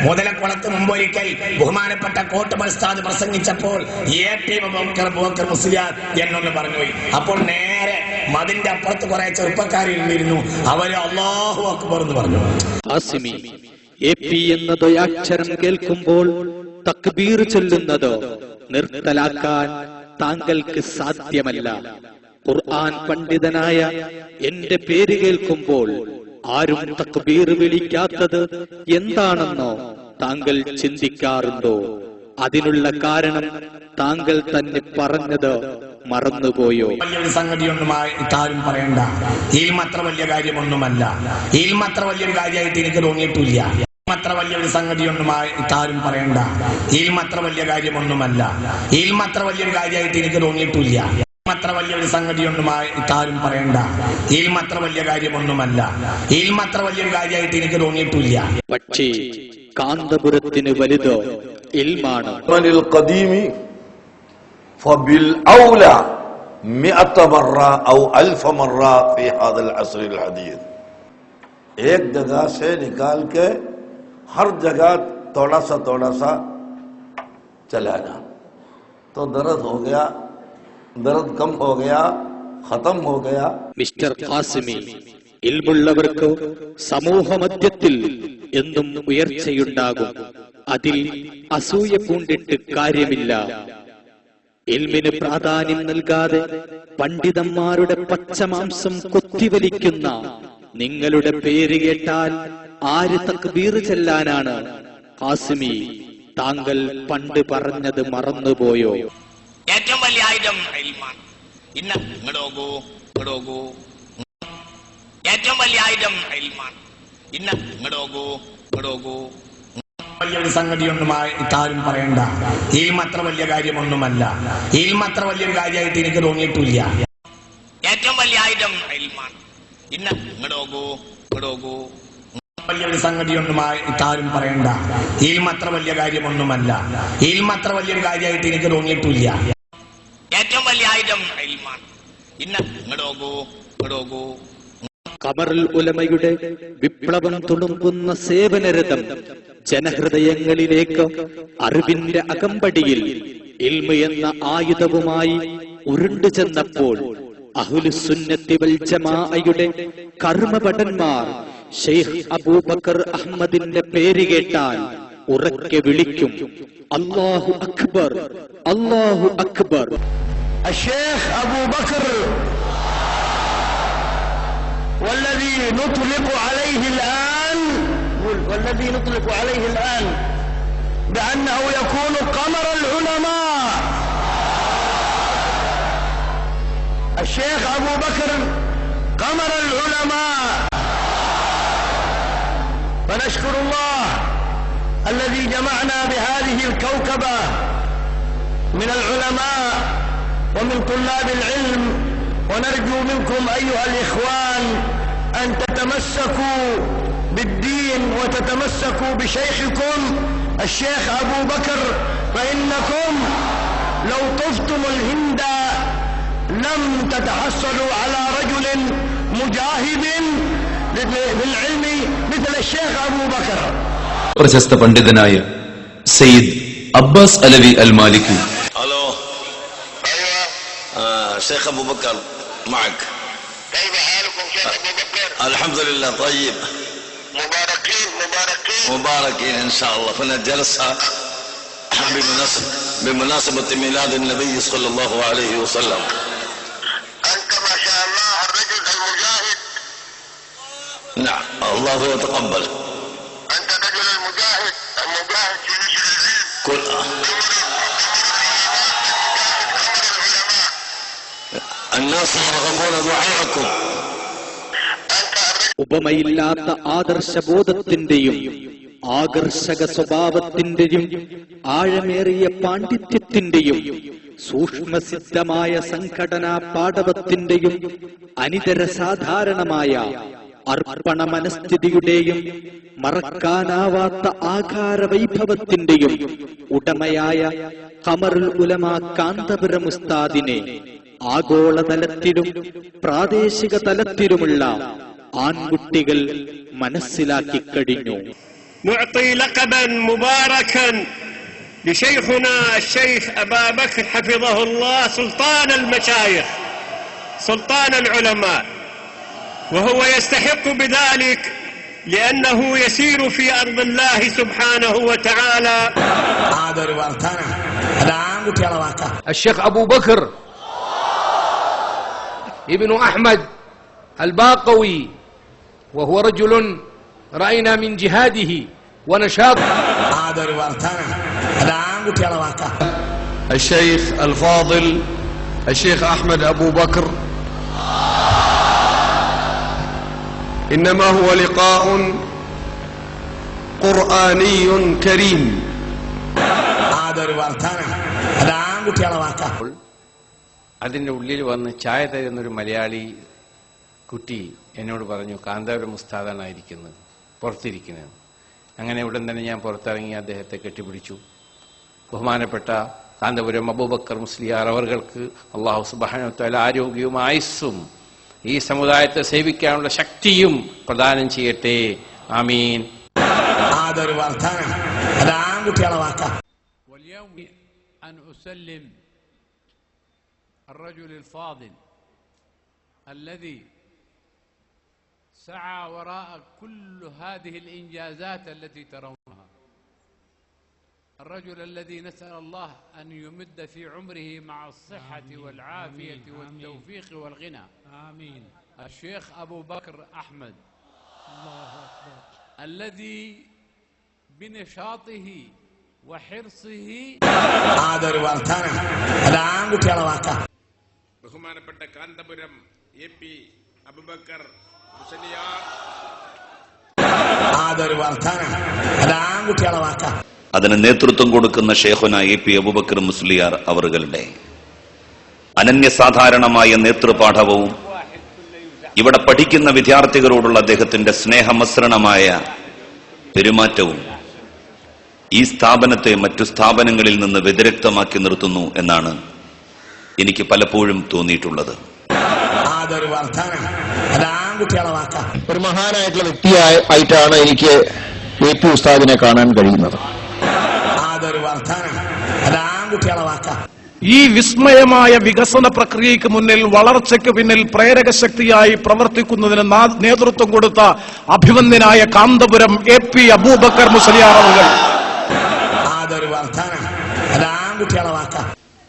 മുതലക്കുളത്ത് മുമ്പൊരിക്കൽ ബഹുമാനപ്പെട്ട കോട്ടുമൽ ഉസ്താദ് പ്രസംഗിച്ചപ്പോൾ AP അബൂബക്കർ മുസ്ലിയാർ എന്നൊന്ന് പറഞ്ഞുപോയി. അപ്പോൾ നേരെ മതിന്റെ അപ്പുറത്ത് കുറെ ചെറുപ്പക്കാരിരുന്നിരുന്നു, അവര് അല്ലാഹു അക്ബർ എന്ന് പറഞ്ഞു. ഖാസിമി, AP എന്ന ദ്വയാക്ഷരം കേൾക്കുമ്പോൾ തക്ബീർ ചൊല്ലുന്നതോ നിർത്തലാക്കാൻ താങ്കൾക്ക് സാധ്യമല്ല. ഖുർആൻ പണ്ഡിതനായ എന്റെ പേര് കേൾക്കുമ്പോൾ ആരും തക്ബീർ വിളിക്കാത്തത് എന്താണെന്നോ താങ്കൾ ചിന്തിക്കാറുണ്ടോ? അതിനുള്ള കാരണം താങ്കൾ തന്നെ പറഞ്ഞത് മറന്നുപോയോ? വലിയൊരു സംഗതിയൊന്നുമായി ഇതാരും പറയണ്ട. അത്ര വലിയ കാര്യമൊന്നുമല്ല. അത്ര വലിയൊരു കാര്യമായിട്ട് എനിക്ക് തോന്നിയിട്ടില്ല. അത്ര വലിയൊരു സംഗതിയൊന്നുമായി ഇതാരും പറയണ്ട. അത്ര വലിയ കാര്യമൊന്നുമല്ല. അത്ര വലിയൊരു കാര്യമായിട്ട് എനിക്ക് തോന്നിയിട്ടില്ല. അത്ര വലിയൊരു സംഗതിയൊന്നുമായി ഇതാരും പറയണ്ട. അത്ര വലിയ കാര്യമൊന്നുമല്ല. അത്ര വലിയൊരു കാര്യമായിട്ട് എനിക്ക് തോന്നിയിട്ടില്ല. പക്ഷേ കാന്തപുരത്തിന് വലുത് ഇൽമാണ്. فبالأولى 100 مرة أو 1000 مرة في هذا العصر الحديث. एक जगह से निकाल के हर जगह थोड़ा सा चलाना तो दर्द हो गया, दर्द कम हो गया, खत्म हो गया. മിസ്റ്റർ ഖാസിമി, ഇൽമുള്ളവർക്ക് സമൂഹ മധ്യത്തിൽ എന്നും ഉയർച്ചയുണ്ടാകും. അതിൽ അസൂയ പൂണ്ടിട്ട് കാര്യമില്ല. ഇൽമിന് പ്രാധാന്യം നൽകാതെ പണ്ഡിതന്മാരുടെ പച്ചമാംസം കൊത്തിവലിക്കുന്ന നിങ്ങളുടെ പേര് കേട്ടാൽ ആര് തക്ബീർ ചെല്ലാനാണ്? ഖാസിമി, താങ്കൾ പണ്ട് പറഞ്ഞത് മറന്നുപോയോ? ഏറ്റവും വലിയ ആയുധം ഇൽമാണ്. ഇങ്ങോട്ടോകൂ. ഏറ്റവും വലിയ ആയുധം ഇൽമാണ്. ഇങ്ങോട്ടോകൂ. വലിയൊരു സംഗതിയൊന്നുമായി ഇതാരും പറയണ്ട. അത്ര വലിയ കാര്യമൊന്നുമല്ല. അത്ര വലിയൊരു കാര്യമായിട്ട് എനിക്ക് തോന്നിയിട്ടില്ല. ഏറ്റവും വലിയ ആയുധം ഇൽമാണ്. ഇങ്ങോട്ടോകൂ. വലിയൊരു സംഗതിയൊന്നുമായി ഇതാരും പറയണ്ട. അത്ര വലിയ കാര്യമൊന്നുമല്ല. അത്ര വലിയൊരു കാര്യമായിട്ട് എനിക്ക് തോന്നിയിട്ടില്ല. ഏറ്റവും വലിയ ആയുധം ഇൽമാണ്. ഇങ്ങോട്ടോകൂ. ഖമറുൽ ഉലമയുടെ വിപ്ലവം തുളുമ്പുന്ന സേവനരഥം ജനഹൃദയങ്ങളിലേക്ക് അറിവിന്റെ അകമ്പടിയിൽ ഇൽമ് എന്ന ആയുധവുമായി ഉരുണ്ടു ചെന്നപ്പോൾ അഹ്ലുസുന്നത്തി വൽ ജമാഅയുടെ കർമ്മഭടന്മാർ ഷെയ്ഖ് അബൂബക്കർ അഹ്മദിന്റെ പേര് കേട്ടാൽ ഉറക്കെ വിളിക്കും, അല്ലാഹു അക്ബർ, അല്ലാഹു അക്ബർ. الشيخ أبو بكر والذي نطلق عليه الآن بأنه يكون قمر العلماء. الشيخ أبو بكر قمر العلماء. فنشكر الله الذي جمعنا بهذه الكوكبة من العلماء ومن طلاب العلم، ونرجو منكم أيها الإخوان أن تتمسكوا بالدين وتتمسكوا بشيخكم الشيخ أبو بكر، فإنكم لو طفتم الهند لم تتحصلوا على رجل مجاهد بالعلم مثل الشيخ أبو بكر. പ്രശസ്ത പണ്ഡിതനായ സയ്യിദ് അബ്ബാസ് അലവി അൽ മാലിക്കി. الو شيخ ابو بكر معك. كيف حالكم شيخ ابو بكر؟ الحمد لله طيب. مباركين ان شاء الله. فانا جلسه بمناسبه ميلاد النبي صلى الله عليه وسلم. انت ما شاء الله الرجل المجاهد. نعم الله يتقبل. انت الرجل المجاهد في نشر العلم. كل الناس يرغبون دعاءكم. ഉപമയില്ലാത്ത ആദർശബോധത്തിന്റെയും ആകർഷക സ്വഭാവത്തിന്റെയും ആഴമേറിയ പാണ്ഡിത്യത്തിന്റെയും സൂക്ഷ്മസിദ്ധമായ സംഘടനാ പാടവത്തിന്റെയും അനിതര സാധാരണമായ അർപ്പണ മനസ്ഥിതിയുടെയും മറക്കാനാവാത്ത ആകാര വൈഭവത്തിന്റെയും ഉടമയായ ഖമറുൽ ഉലമ കാന്തപുരം ഉസ്താദിനെ ആഗോളതലത്തിലും പ്രാദേശിക തലത്തിലുമുള്ള ആൺകുട്ടികൾ മനസ്സിലാക്കി കഴിഞ്ഞു. نعطي لقبا مباركا لشيخنا الشيخ أبا بكر حفظه الله سلطان المشايخ، سلطان العلماء، وهو يستحق بذلك لأنه يسير في أرض الله سبحانه وتعالى. الشيخ أبو بكر ابن أحمد الباقوي وهو رجل رأينا من جهاده ونشاطه. الشيخ الفاضل الشيخ أحمد أبو بكر، إنما هو لقاء قرآني كريم. അതിൻ്റെ ഉള്ളിൽ വന്ന് ചായ തരുന്നൊരു മലയാളി കുട്ടി എന്നോട് പറഞ്ഞു, കാന്തപുരം ഉസ്താദാണായിരിക്കുന്നത്, പുറത്തിരിക്കുന്നത്. അങ്ങനെ ഉടൻ തന്നെ ഞാൻ പുറത്തിറങ്ങി അദ്ദേഹത്തെ കെട്ടിപ്പിടിച്ചു. ബഹുമാനപ്പെട്ട കാന്തപുരം അബൂബക്കർ മുസ്ലിയാർ അവർക്ക് അല്ലാഹു സുബ്ഹാനഹു വ തആല ആരോഗ്യവും ആയുസ്സും ഈ സമുദായത്തെ സേവിക്കാനുള്ള ശക്തിയും പ്രദാനം ചെയ്യട്ടെ. ആമീൻ. واليوم أن أسلم الرجل الفاضل الذي سعى وراء كل هذه الإنجازات التي ترونها، الرجل الذي نسأل الله أن يمد في عمره مع الصحة والعافية والتوفيق والغنى. آمين. الشيخ أبو بكر أحمد، الله أكبر، الذي بنشاطه وحرصه ബഹുമാനപ്പെട്ട കാന്തപുരം AP അബൂബക്കർ മുസ്ലിയാർ അതിന് നേതൃത്വം കൊടുക്കുന്ന ഷേഖുന AP അബൂബക്കർ മുസ്ലിയാർ അവറുകളുടെ അനന്യസാധാരണമായ നേതൃപാഠവും ഇവിടെ പഠിക്കുന്ന വിദ്യാർത്ഥികളോടുള്ള അദ്ദേഹത്തിന്റെ സ്നേഹമസൃണമായ പെരുമാറ്റവും ഈ സ്ഥാപനത്തെ മറ്റു സ്ഥാപനങ്ങളിൽ നിന്ന് വ്യതിരക്തമാക്കി നിർത്തുന്നു എന്നാണ് എനിക്ക് പലപ്പോഴും തോന്നിയിട്ടുള്ളത്. ഒരു മഹാനായിട്ടുള്ള വ്യക്തിയായിട്ടാണ് എനിക്ക് AP ഉസ്താദിനെ കാണാൻ കഴിയുന്നത്. ഈ വിസ്മയമായ വികസന പ്രക്രിയയ്ക്ക് മുന്നിൽ, വളർച്ചയ്ക്ക് പിന്നിൽ പ്രേരക ശക്തിയായി പ്രവർത്തിക്കുന്നതിന് നേതൃത്വം കൊടുത്ത അഭിവന്ദ്യനായ കാന്തപുരം AP അബൂബക്കർ മുസ്ലിയാർ അവர்கள்.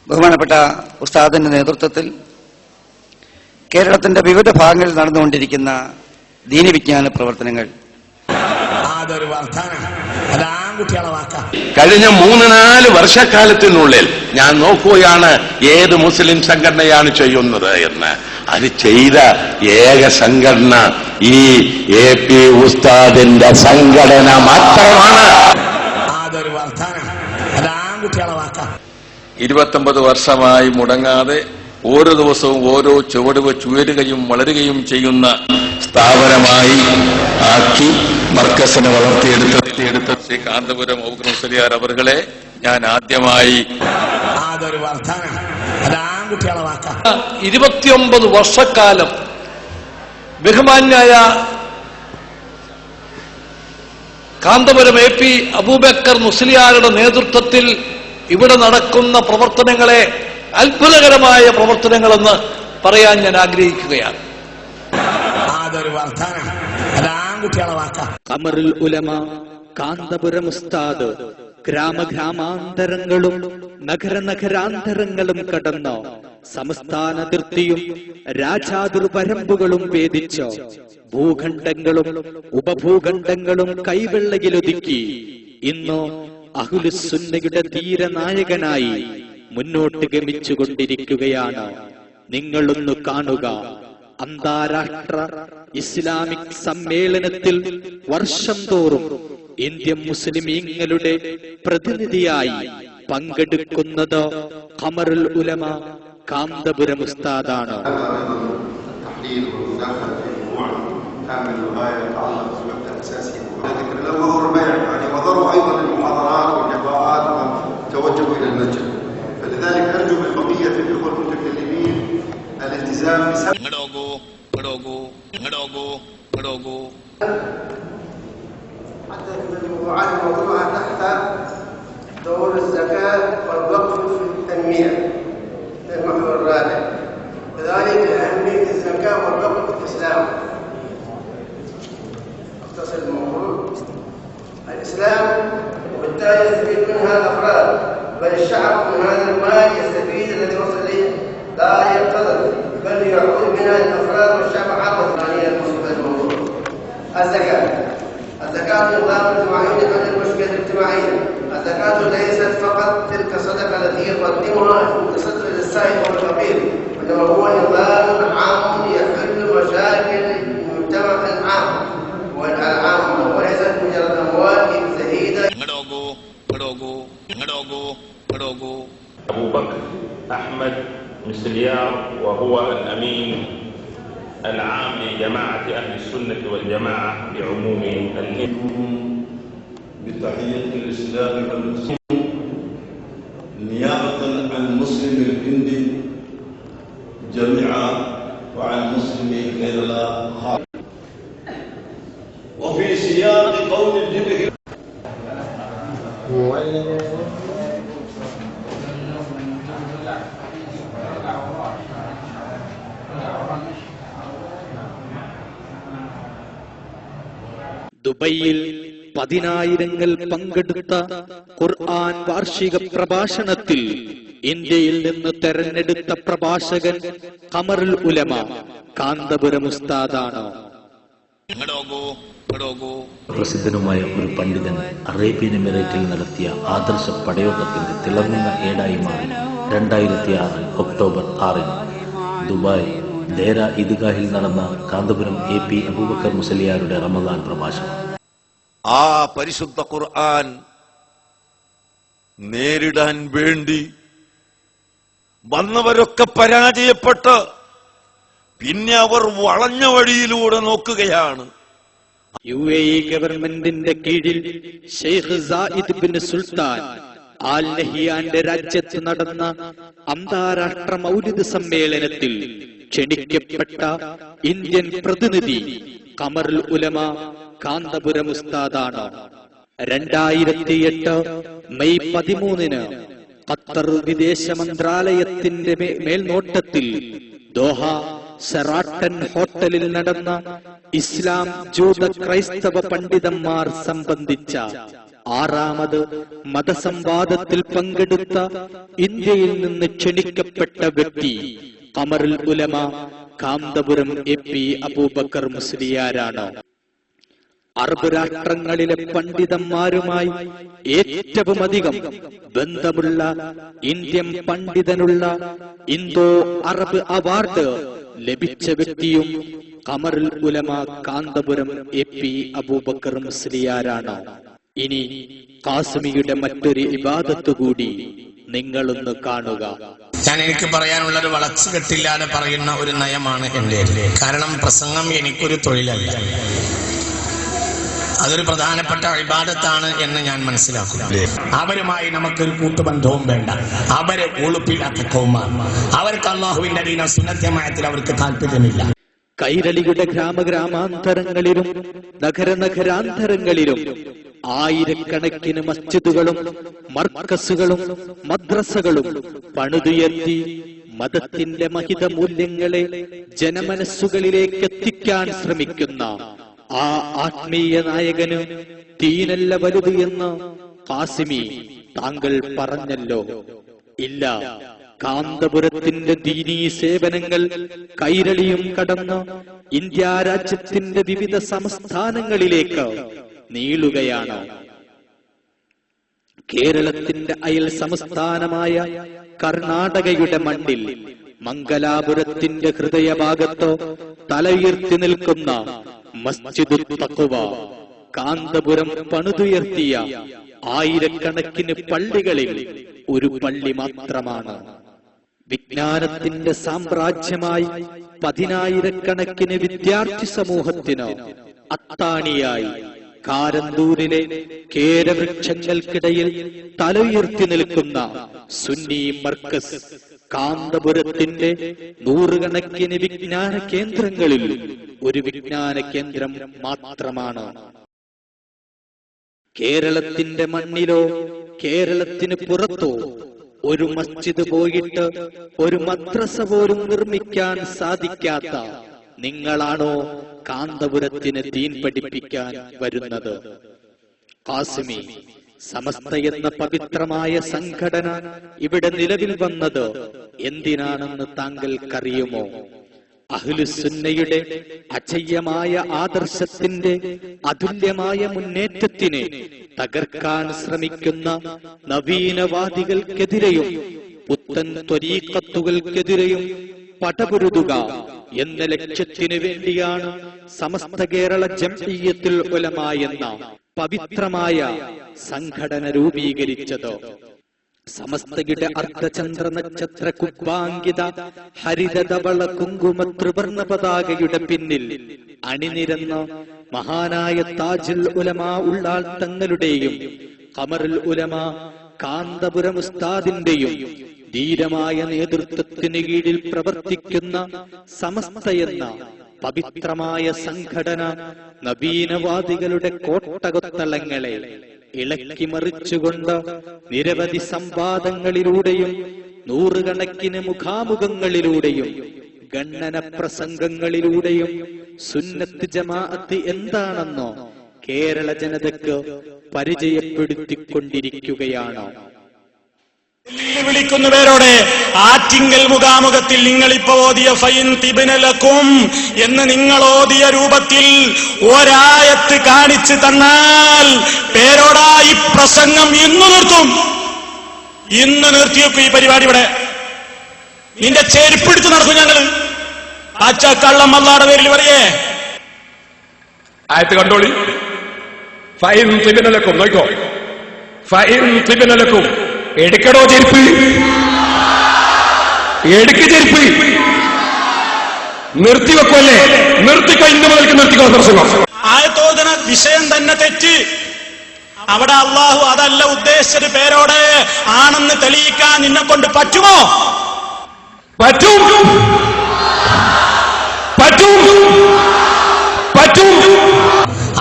ബഹുമാനപ്പെട്ട ഉസ്താദിന്റെ നേതൃത്വത്തിൽ കേരളത്തിന്റെ വിവിധ ഭാഗങ്ങളിൽ നടന്നുകൊണ്ടിരിക്കുന്ന ദീനി വിജ്ഞാന പ്രവർത്തനങ്ങൾ കഴിഞ്ഞ 3-4 വർഷക്കാലത്തിനുള്ളിൽ ഞാൻ നോക്കുകയാണ് ഏത് മുസ്ലിം സംഘടനയാണ് ചെയ്യുന്നത് എന്ന്. അത് ചെയ്ത ഏക സംഘടന ഈ AP ഉസ്താദിന്റെ സംഘടന മാത്രമാണ്. 29 വർഷമായി മുടങ്ങാതെ ഓരോ ദിവസവും ഓരോ ചുവട് വെച്ച് ഉയരുകയും വളരുകയും ചെയ്യുന്ന സ്ഥാപനമായി ആക്കി മർക്കസിനെ വളർത്തിയെടുത്ത ശ്രീ കാന്തപുരം അബൂബക്കർ മുസ്ലിയാർ അവറുകളെ ഞാൻ ആദ്യമായി 29 വർഷക്കാലം ബഹുമാന്യായ കാന്തപുരം AP അബൂബക്കർ മുസ്ലിയാരുടെ നേതൃത്വത്തിൽ ഇവിടെ നടക്കുന്ന പ്രവർത്തനങ്ങളെ അത്ഭുതകരമായ പ്രവർത്തനങ്ങളെന്ന് പറയാൻ ഞാൻ ആഗ്രഹിക്കുകയാണ്. ഖമറുൽ ഉലമ കാന്തപുരം ഉസ്താദ് ഗ്രാമഗ്രാമാന്തരങ്ങളും നഗരാന്തരങ്ങളും കടന്ന് സംസ്ഥാനതിർത്തിയും രാജാതിർവരമ്പുകളും ഭേദിച്ച് ഭൂഖണ്ഡങ്ങളും ഉപഭൂഖണ്ഡങ്ങളും കൈവെള്ളയിലൊതുക്കി ഇന്ന് അഹ്ലുസുന്നയുടെ ധീരനായകനായി മുന്നോട്ട് ഗമിച്ചുകൊണ്ടിരിക്കുകയാണ്. നിങ്ങളൊന്ന് കാണുക. അന്താരാഷ്ട്ര ഇസ്ലാമിക് സമ്മേളനത്തിൽ വർഷം തോറും ഇന്ത്യൻ മുസ്ലിമീങ്ങളുടെ പ്രതിനിധിയായി പങ്കെടുക്കുന്നത് ഖമറുൽ ഉലമ കാന്തപുരം ഉസ്താദാണ്. وضروا ايضا للمحاضرات واللقاءات وتوجهوا الى المسجد، فلذلك ارجو من بقيه الاخوه المتكلمين الالتزام حتى في الموضوعات الموضوعه تحت دور الزكاه والوقف في التنميه في المحور الرابع، وذلك لاهميه الزكاه والوقف في الاسلام. اختصر الموضوع الإسلام، وبالتالي يستفيد منها الأفراد، بل الشعب من هذا المال يستفيد الذي وصل إليه لا يقتضي، بل يعود منها الأفراد والشعب عامة. ثانيا الموضوع الزكاة نظام اجتماعي لحل المشكلة الاجتماعية. الزكاة ليست فقط تلك الصدقة التي يقدمها المتصدر للسائل والفقير، وإنما هو نظام عام يحل مشاكل المجتمع العام وليست مجرد أموال زهيدة. أبو بكر أحمد مسليار، وهو الأمين العام لجماعة أهل السنة والجماعة بعموم الهند. بتحية الإسلام والمسلمين نيابة عن المسلم الهندي جميعا وعن مسلم كيرلا خاصة. وفي سياق قول الجبه ദുബൈയിൽ 10,000 പങ്കെടുത്ത ഖുർആൻ വാർഷിക പ്രഭാഷണത്തിൽ ഇന്ത്യയിൽ നിന്ന് തെരഞ്ഞെടുത്ത പ്രഭാഷകൻ ഖമറുൽ ഉലമ കാന്തപുരം ഉസ്താദാണ്. പ്രസിദ്ധനുമായ ഒരു പണ്ഡിതൻ അറേബ്യൻ എമിറേറ്റിൽ നടത്തിയ ആദർശ പടയോട്ടത്തിന്റെ തിളങ്ങുന്ന ഏടായി മാറി 2006 ഒക്ടോബർ 6 ദുബായ് ദേര ഈദ്ഗാഹിൽ നടന്ന കാന്തപുരം AP അബൂബക്കർ മുസലിയാരുടെ റമദാൻ പ്രഭാഷണം. ആ പരിശുദ്ധ ഖുർആൻ നേരിടാൻ വേണ്ടി വന്നവരൊക്കെ പരാജയപ്പെട്ട് പിന്നെ അവർ വളഞ്ഞ വഴിയിലൂടെ നോക്കുകയാണ്. UAE ഗവൺമെന്റിന്റെ കീഴിൽ Sheikh Zayed bin Sultan Al നഹിയാന്റെ രാജ്യത്ത് നടന്ന അന്താരാഷ്ട്ര മൗലിദ് സമ്മേളനത്തിൽ ക്ഷണിക്കപ്പെട്ട ഇന്ത്യൻ പ്രതിനിധി ഖമറുൽ ഉലമ കാന്തപുരം ഉസ്താദാണ്. 2008 മെയ് 13 ഖത്തർ വിദേശ മന്ത്രാലയത്തിന്റെ മേൽനോട്ടത്തിൽ ദോഹ സെറാട്ടൻ ഹോട്ടലിൽ നടന്ന ഇസ്ലാം ജൂത ക്രൈസ്തവ പണ്ഡിതന്മാർ സംബന്ധിച്ച 6ാമത് മതസംവാദത്തിൽ പങ്കെടുത്ത ഇന്ത്യയിൽ നിന്ന് ക്ഷണിക്കപ്പെട്ട വ്യക്തി ഖമറുൽ ഉലമ കാന്തപുരം AP അബൂബക്കർ മുസ്ലിയാരാണ്. അറബ് രാഷ്ട്രങ്ങളിലെ പണ്ഡിതന്മാരുമായി ഏറ്റവും അധികം ബന്ധമുള്ള ഇന്ത്യൻ പണ്ഡിതനുള്ള ഇന്തോ അറബ് അവാർഡ് ലഭിച്ച വ്യക്തിയും ഖമറുൽ ഉലമ കാന്തപുരം AP അബൂബക്കർ മുസ്ലിയാരാണ്. ഇനി ഖാസിമിയുടെ മറ്റൊരു ഇബാദത്ത് കൂടി നിങ്ങളൊന്ന് കാണുക. ഞാൻ എനിക്ക് പറയാനുള്ളത് വളച്ചു കെട്ടില്ലാതെ പറയുന്ന ഒരു നയമാണ് എൻ്റെ. കാരണം പ്രസംഗം എനിക്കൊരു തൊഴിലല്ല, അതൊരു പ്രധാനപ്പെട്ട ഇബാദത്താണ് എന്ന് ഞാൻ മനസ്സിലാക്കുന്നു. അവരുമായി നമുക്കൊരു കൂട്ടുബന്ധവും വേണ്ട. അവരെ ഒളുപ്പില്ലാത്ത കൗമാണ്. അവർക്ക് അല്ലാഹുവിന്റെ ദീന സുന്നത്യമായത്തിൽ അവർക്ക് താല്പര്യമില്ല. കൈരളിയുടെ ഗ്രാമഗ്രാമാന്തരങ്ങളിലും നഗരാന്തരങ്ങളിലും ആയിരക്കണക്കിന് മസ്ജിദുകളും മർക്കസുകളും മദ്രസകളും പണിതുയർത്തി മതത്തിന്റെ മഹിത മൂല്യങ്ങളെ ജനമനസ്സുകളിലേക്ക് എത്തിക്കാൻ ശ്രമിക്കുന്ന ആ ആത്മീയ നായകന് ദീനല്ല വലുത് എന്ന് ഖാസിമി താങ്കൾ പറഞ്ഞല്ലോ. ഇല്ല, കാന്തപുരത്തിന്റെ ദീനീ സേവനങ്ങൾ കൈരളിയും കടന്ന് ഇന്ത്യ രാജ്യത്തിന്റെ വിവിധ സംസ്ഥാനങ്ങളിലേക്ക് നീളുകയാണ്. കേരളത്തിന്റെ അയൽ സംസ്ഥാനമായ കർണാടകയുടെ മണ്ണിൽ മംഗലാപുരത്തിന്റെ ഹൃദയഭാഗത്ത് തലയുയർത്തി നിൽക്കുന്ന മസ്ജിദുൽ തഖ്വ കാന്തപുരം പണിതുയർത്തിയ ആയിരക്കണക്കിന് പള്ളികളിൽ ഒരു പള്ളി മാത്രമാണ്. വിജ്ഞാനത്തിന്റെ സാമ്രാജ്യമായി 10,000കണക്കിന് വിദ്യാർത്ഥി സമൂഹത്തിന് അത്താണിയായി കാരന്തൂരിലെ കേരവൃക്ഷങ്ങൾക്കിടയിൽ തലയുയർത്തി നിൽക്കുന്ന സുന്നി മർക്കസ് കാന്തപുരത്തിന്റെ 100 കണക്കിന് വിജ്ഞാന കേന്ദ്രങ്ങളിൽ ഒരു വിജ്ഞാന കേന്ദ്രം മാത്രമാണ്. കേരളത്തിന്റെ മണ്ണിലോ കേരളത്തിന് പുറത്തോ ഒരു മസ്ജിദ് പോയിട്ട് ഒരു മദ്രസ പോലും നിർമ്മിക്കാൻ സാധിക്കാത്ത നിങ്ങളാണോ കാന്തപുരത്തിന് ദീൻ പഠിപ്പിക്കാൻ വരുന്നത്? ഖാസിമി, സമസ്ത എന്ന പവിത്രമായ സംഘടന ഇവിടെ നിലവിൽ വന്നത് എന്തിനാണെന്ന് താങ്കൾക്കറിയുമോ? അഹ്ലുസുന്നയുടെ അജയ്യമായ ആദർശത്തിന്റെ അതുല്യമായ മുന്നേറ്റത്തിന് തകർക്കാൻ ശ്രമിക്കുന്ന നവീനവാദികൾക്കെതിരെയും പുത്തൻ ത്വരീഖത്തുകൾക്കെതിരെയും പടപൊരുതുക എന്ന ലക്ഷ്യത്തിനു വേണ്ടിയാണ് സമസ്ത കേരള ജംഇയ്യത്തുൽ ഉലമ എന്ന പവിത്രമായ സംഘടന രൂപീകരിച്ചത്. സമസ്തയുടെ അർദ്ധചന്ദ്ര നക്ഷത്ര കുബ്ബാങ്കിത ഹരിതധവള കുങ്കുമ ത്രിവർണ പതാകയുടെ പിന്നിൽ അണിനിരന്ന മഹാനായ താജുൽ ഉലമ ഉള്ളാൾ തങ്ങളുടെയും ഖമറുൽ ഉലമ കാന്തപുരം ഉസ്താദിന്റെയും ധീരമായ നേതൃത്വത്തിന് കീഴിൽ പ്രവർത്തിക്കുന്ന സമസ്ത എന്ന പവിത്രമായ സംഘടന നവീനവാദികളുടെ കോട്ടകൊത്തളങ്ങളെ ഇളക്കിമറിച്ചുകൊണ്ട് നിരവധി സംവാദങ്ങളിലൂടെയും നൂറുകണക്കിന് മുഖാമുഖങ്ങളിലൂടെയും ഗണ്ണന പ്രസംഗങ്ങളിലൂടെയും സുന്നത്ത് ജമാഅത്ത് എന്താണെന്നോ കേരള ജനതയ്ക്ക് പരിചയപ്പെടുത്തിക്കൊണ്ടിരിക്കുകയാണ്. വിളിക്കുന്നവരോട് ആറ്റിങ്കൽ മുഖാമുഖത്തിൽ നിങ്ങളിപ്പോ ഓതിയ ഫൈൻ തിബ്നലക്കും എന്ന് നിങ്ങൾ ഓതിയ രൂപത്തിൽ ഒരായത്ത് കാണിച്ചു തന്നാൽ പേരോടാ ഈ പ്രസംഗം ഇന്ന് നിർത്തും. ഇന്ന് നിർത്തിയേക്കും ഈ പരിപാടി. ഇവിടെ നിന്റെ ചെരുപ്പിടിച്ച് നടക്കും ഞങ്ങള്. കള്ളം അല്ലാഹുവിന്റെ പേരിൽ പറയേ. ആയത്ത് കണ്ടോളി. ഫൈൻ തിബ്നലക്കും നോക്കോ. ഫൈൻ തിബ്നലക്കും എടുക്കടോ ചെരുപ്പ്, എടുക്ക് ചെരുപ്പ്. നിർത്തിവെക്കല്ലേ? നിർത്തിക്കോ, ഇന്ന് മുതൽക്ക് നിർത്തിക്കോ പ്രസംഗം. ആയത്തോദന വിഷയം തന്നെ തെറ്റ്. അവിടെ അള്ളാഹു അതല്ല ഉദ്ദേശിച്ചത്. പേരോടെ ആണെന്ന് തെളിയിക്കാൻ നിന്നെ കൊണ്ട് പറ്റുമോ? പറ്റും, പറ്റും, പറ്റും.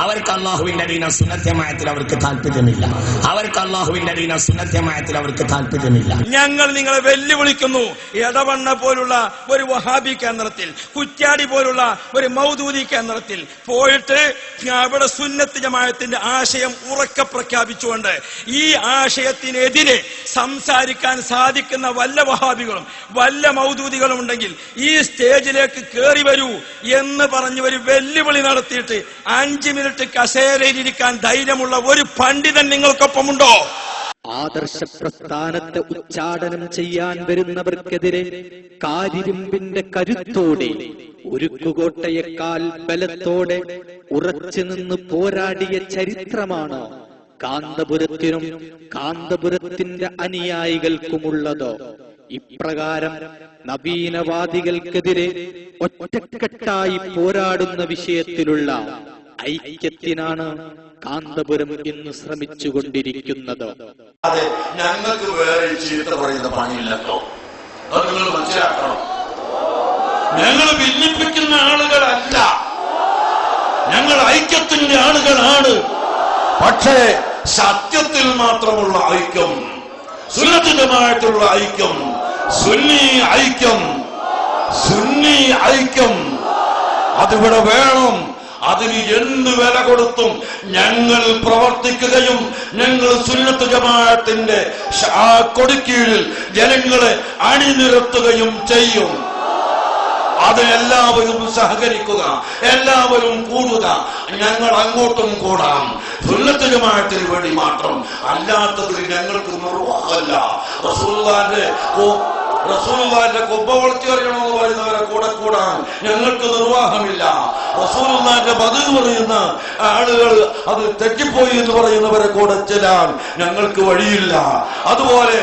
അവർക്ക് അള്ളാഹുവിന്റെ ദീന സുന്നത്യമായത്തിൽ അവർക്ക് താല്പര്യമില്ല. അവർക്ക് അള്ളാഹുവിന്റെ ദീന സുന്നത്യമായത്തിൽ അവർക്ക് താല്പര്യമില്ല. ഞങ്ങൾ നിങ്ങളെ വെല്ലുവിളിക്കുന്നു. എടവണ്ണ പോലുള്ള ഒരു വഹാബി കേന്ദ്രത്തിൽ, കുറ്റ്യാടി പോലുള്ള ഒരു മൗദൂദി കേന്ദ്രത്തിൽ പോയിട്ട് അവിടെ സുന്നത്ത് ജമാഅത്തിന്റെ ആശയം ഉറക്കെ പ്രഖ്യാപിച്ചുകൊണ്ട് ഈ ആശയത്തിനെതിരെ സംസാരിക്കാൻ സാധിക്കുന്ന വല്ല വഹാബികളും വല്ല മൗദൂദികളും ഉണ്ടെങ്കിൽ ഈ സ്റ്റേജിലേക്ക് കയറി വരൂ എന്ന് പറഞ്ഞ് ഒരു വെല്ലുവിളി നടത്തിയിട്ട് 5 മിനിറ്റ് കസേരയിലിരിക്കാൻ ധൈര്യമുള്ള ഒരു പണ്ഡിതൻ നിങ്ങൾക്കൊപ്പമുണ്ടോ? ആദർശ പ്രസ്ഥാനത്തെ ഉച്ചാടനം ചെയ്യാൻ വരുന്നവർക്കെതിരെ കാരിരുമ്പിന്റെ കരുത്തോടെ ഉരുക്കുകോട്ടയേക്കാൾ ബലത്തോടെ ഉറച്ചു നിന്ന് പോരാടിയ ചരിത്രമാണ് കാന്തപുരത്തിനും കാന്തപുരത്തിന്റെ അനുയായികൾക്കുമുള്ളത്. ഇപ്രകാരം നവീനവാദികൾക്കെതിരെ ഒറ്റക്കെട്ടായി പോരാടുന്ന വിഷയത്തിലുള്ള ഐക്യത്തിനാണ് കാന്തപുരം ഇന്ന് ശ്രമിച്ചുകൊണ്ടിരിക്കുന്നത്. അതെ, ഞങ്ങൾക്ക് വേറെ ചീത്ത പറയുന്ന പണിയില്ലല്ലോ, അത് നിങ്ങൾ മനസ്സിലാക്കണം. ഞങ്ങൾ ഭിന്നിപ്പിക്കുന്ന ആളുകളല്ല, ഞങ്ങൾ ഐക്യത്തിന്റെ ആളുകളാണ്. പക്ഷേ സത്യത്തിൽ മാത്രമുള്ള ഐക്യം, സുന്നത്ത് ജമാഅത്തുള്ള ഐക്യം, സുന്നി ഐക്യം, സുന്നി ഐക്യം അതിവിടെ വേണം. അതിന് എന്ത് വില കൊടുത്തും ഞങ്ങൾ പ്രവർത്തിക്കുകയും ഞങ്ങൾ സുന്നത്ത് ജമാഅത്തിന്റെ കൊടിക്കീഴിൽ ജനങ്ങളെ അണിനിരത്തുകയും ചെയ്യും. അതിനെല്ലാവരും സഹകരിക്കുക, എല്ലാവരും കൂടുക. ഞങ്ങൾ അങ്ങോട്ടും കൂടാം, സുന്നത്ത് ജമാഅത്തിന് വേണ്ടി മാത്രം. അല്ലാത്തതിൽ ഞങ്ങൾക്ക് നിർവാഹമല്ല. റസൂലുള്ളാഹിന്റെ കൊമ്പ വളർത്തി അറിയണമെന്ന് പറയുന്നവരെ കൂടെ കൂടാൻ ഞങ്ങൾക്ക് നിർവാഹമില്ല. റസൂലുള്ളാഹിന്റെ ബദൽ പറയുന്ന ആളുകൾ അത് തെറ്റിപ്പോയി എന്ന് പറയുന്നവരെ കൂടെ ചെല്ലാൻ ഞങ്ങൾക്ക് വഴിയില്ല. അതുപോലെ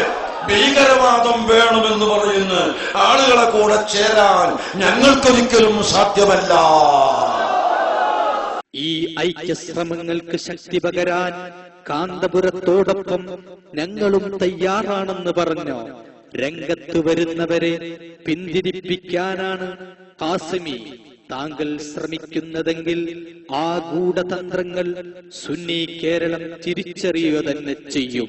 ഭീകരവാദം വേണമെന്ന് പറയുന്ന ആളുകളെ കൂടെ ചേരാൻ ഞങ്ങൾക്കൊരിക്കലും സാധ്യമല്ല. ഈ ഐക്യശ്രമങ്ങൾക്ക് ശക്തി പകരാൻ കാന്തപുരത്തോടൊപ്പം ഞങ്ങളും തയ്യാറാണെന്ന് പറഞ്ഞു രംഗത്ത് വരുന്നവരെ പിന്തിരിപ്പിക്കാനാണ് ഖാസിമി താങ്കൾ ശ്രമിക്കുന്നതെങ്കിൽ ആ ഗൂഢതന്ത്രങ്ങൾ സുന്നി കേരളം തിരിച്ചറിയുക തന്നെ ചെയ്യും.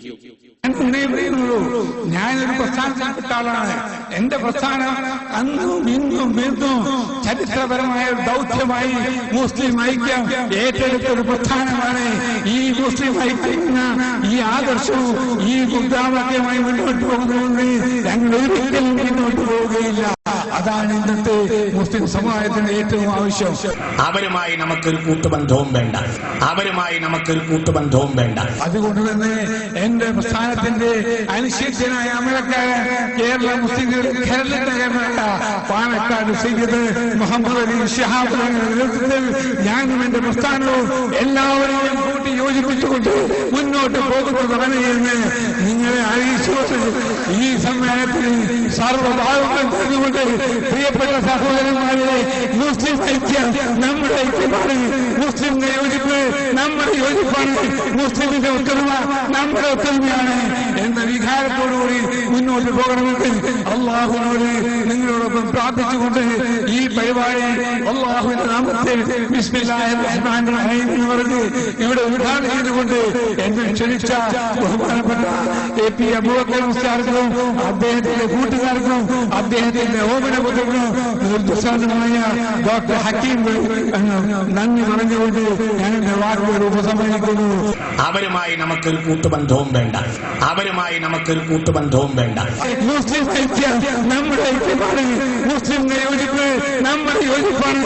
ഞാനൊരു പ്രസ്ഥാനത്തിൽപ്പെട്ട ആളാണ്. എന്റെ പ്രസ്ഥാനം അന്നും ഇന്നും വീണ്ടും ചരിത്രപരമായ ദൗത്യമായി മുസ്ലിം ഐക്യം ഏറ്റെടുത്ത ഒരു പ്രസ്ഥാനമാണ്. ഈ മുസ്ലിം ഐക്യം ഈ ആദർശവും ഈ മുദ്രാവാക്യമായി മുന്നോട്ട് പോകുന്നതുകൊണ്ട് ഞങ്ങൾ ഒരിക്കലും മുന്നോട്ട് പോവുകയില്ല. അതാണ് ഇന്നത്തെ മുസ്ലിം സമുദായത്തിന് ഏറ്റവും ആവശ്യം. അവരുമായി നമുക്കൊരു കൂട്ടുബന്ധവും വേണ്ട. അവരുമായി നമുക്കൊരു കൂട്ടുബന്ധവും വേണ്ട. അതുകൊണ്ട് തന്നെ എന്റെ പ്രസ്ഥാനത്തിന്റെ അനിശ്ചിതനായ അമരക്കാരൻ കേരള മുസ്ലിം കേരളത്തിലെ പാലക്കാട് സയ്യിദ് മുഹമ്മദ് അലി ശിഹാബ് നേതൃത്വത്തിൽ ഞാനും എന്റെ പ്രസ്ഥാനവും എല്ലാവരെയും കൂട്ടി യോജിപ്പിച്ചുകൊണ്ട് മുന്നോട്ട് പോകുന്നതാണ് എന്ന് നിങ്ങളെ അറിയിച്ചുകൊണ്ട് ഈ സമ്മേളനത്തിൽ സർവ്വഭാവങ്ങളും പറഞ്ഞുകൊണ്ട് പ്രിയപ്പെട്ട സഹോദരന്മാരെ, മുസ്ലിം ഐക്യം നമ്മുടെ ഐക്യമാണ്, മുസ്ലിമിന്റെ യോജിപ്പ് നമ്മുടെ യോജിപ്പാണ്, മുസ്ലിമിന്റെ ഒത്തൊരുമ നമ്മുടെ ഒത്തൊരുമയാണ് എന്ന വികാരത്തോടുകൂടി മുന്നോട്ട് പോകണമെങ്കിൽ അള്ളാഹുവിനോട് നിങ്ങളോടൊപ്പം പ്രാർത്ഥിച്ചുകൊണ്ട് ഈ പരിപാടി അള്ളാഹുവിന്റെ നാമത്തിൽ ബിസ്മില്ലാഹിർ റഹ്മാനിർ റഹീം എന്ന് പറഞ്ഞ് ഇവിടെ ഉദ്ഘാടനം ചെയ്തുകൊണ്ട് എന്നെ ക്ഷണിച്ച ബഹുമാനപ്പെട്ട AP അബൂബക്കർ മുസ്ലിയാർക്കും അദ്ദേഹത്തിന്റെ കൂട്ടുകാർക്കും അദ്ദേഹത്തിന്റെ ഓമനപുത്രനും നിർദ്ദേശമായ ഡോക്ടർ ഹക്കീം നന്ദി പറഞ്ഞുകൊണ്ട് ഞാൻ എന്റെ വാക്കുകൾ ഉപസംഹരിക്കുന്നു. അവരുമായി നമുക്കൊരു കൂട്ടുബന്ധവും വേണ്ട. അവരുമായി നമുക്കൊരു കൂട്ടുബന്ധവും വേണ്ട. മുസ്ലിം ഐക്യം നമ്മുടെ ഐക്യമാണ്, മുസ്ലിമിന്റെ യോജിപ്പ് നമ്മുടെ യോജിപ്പാണ്.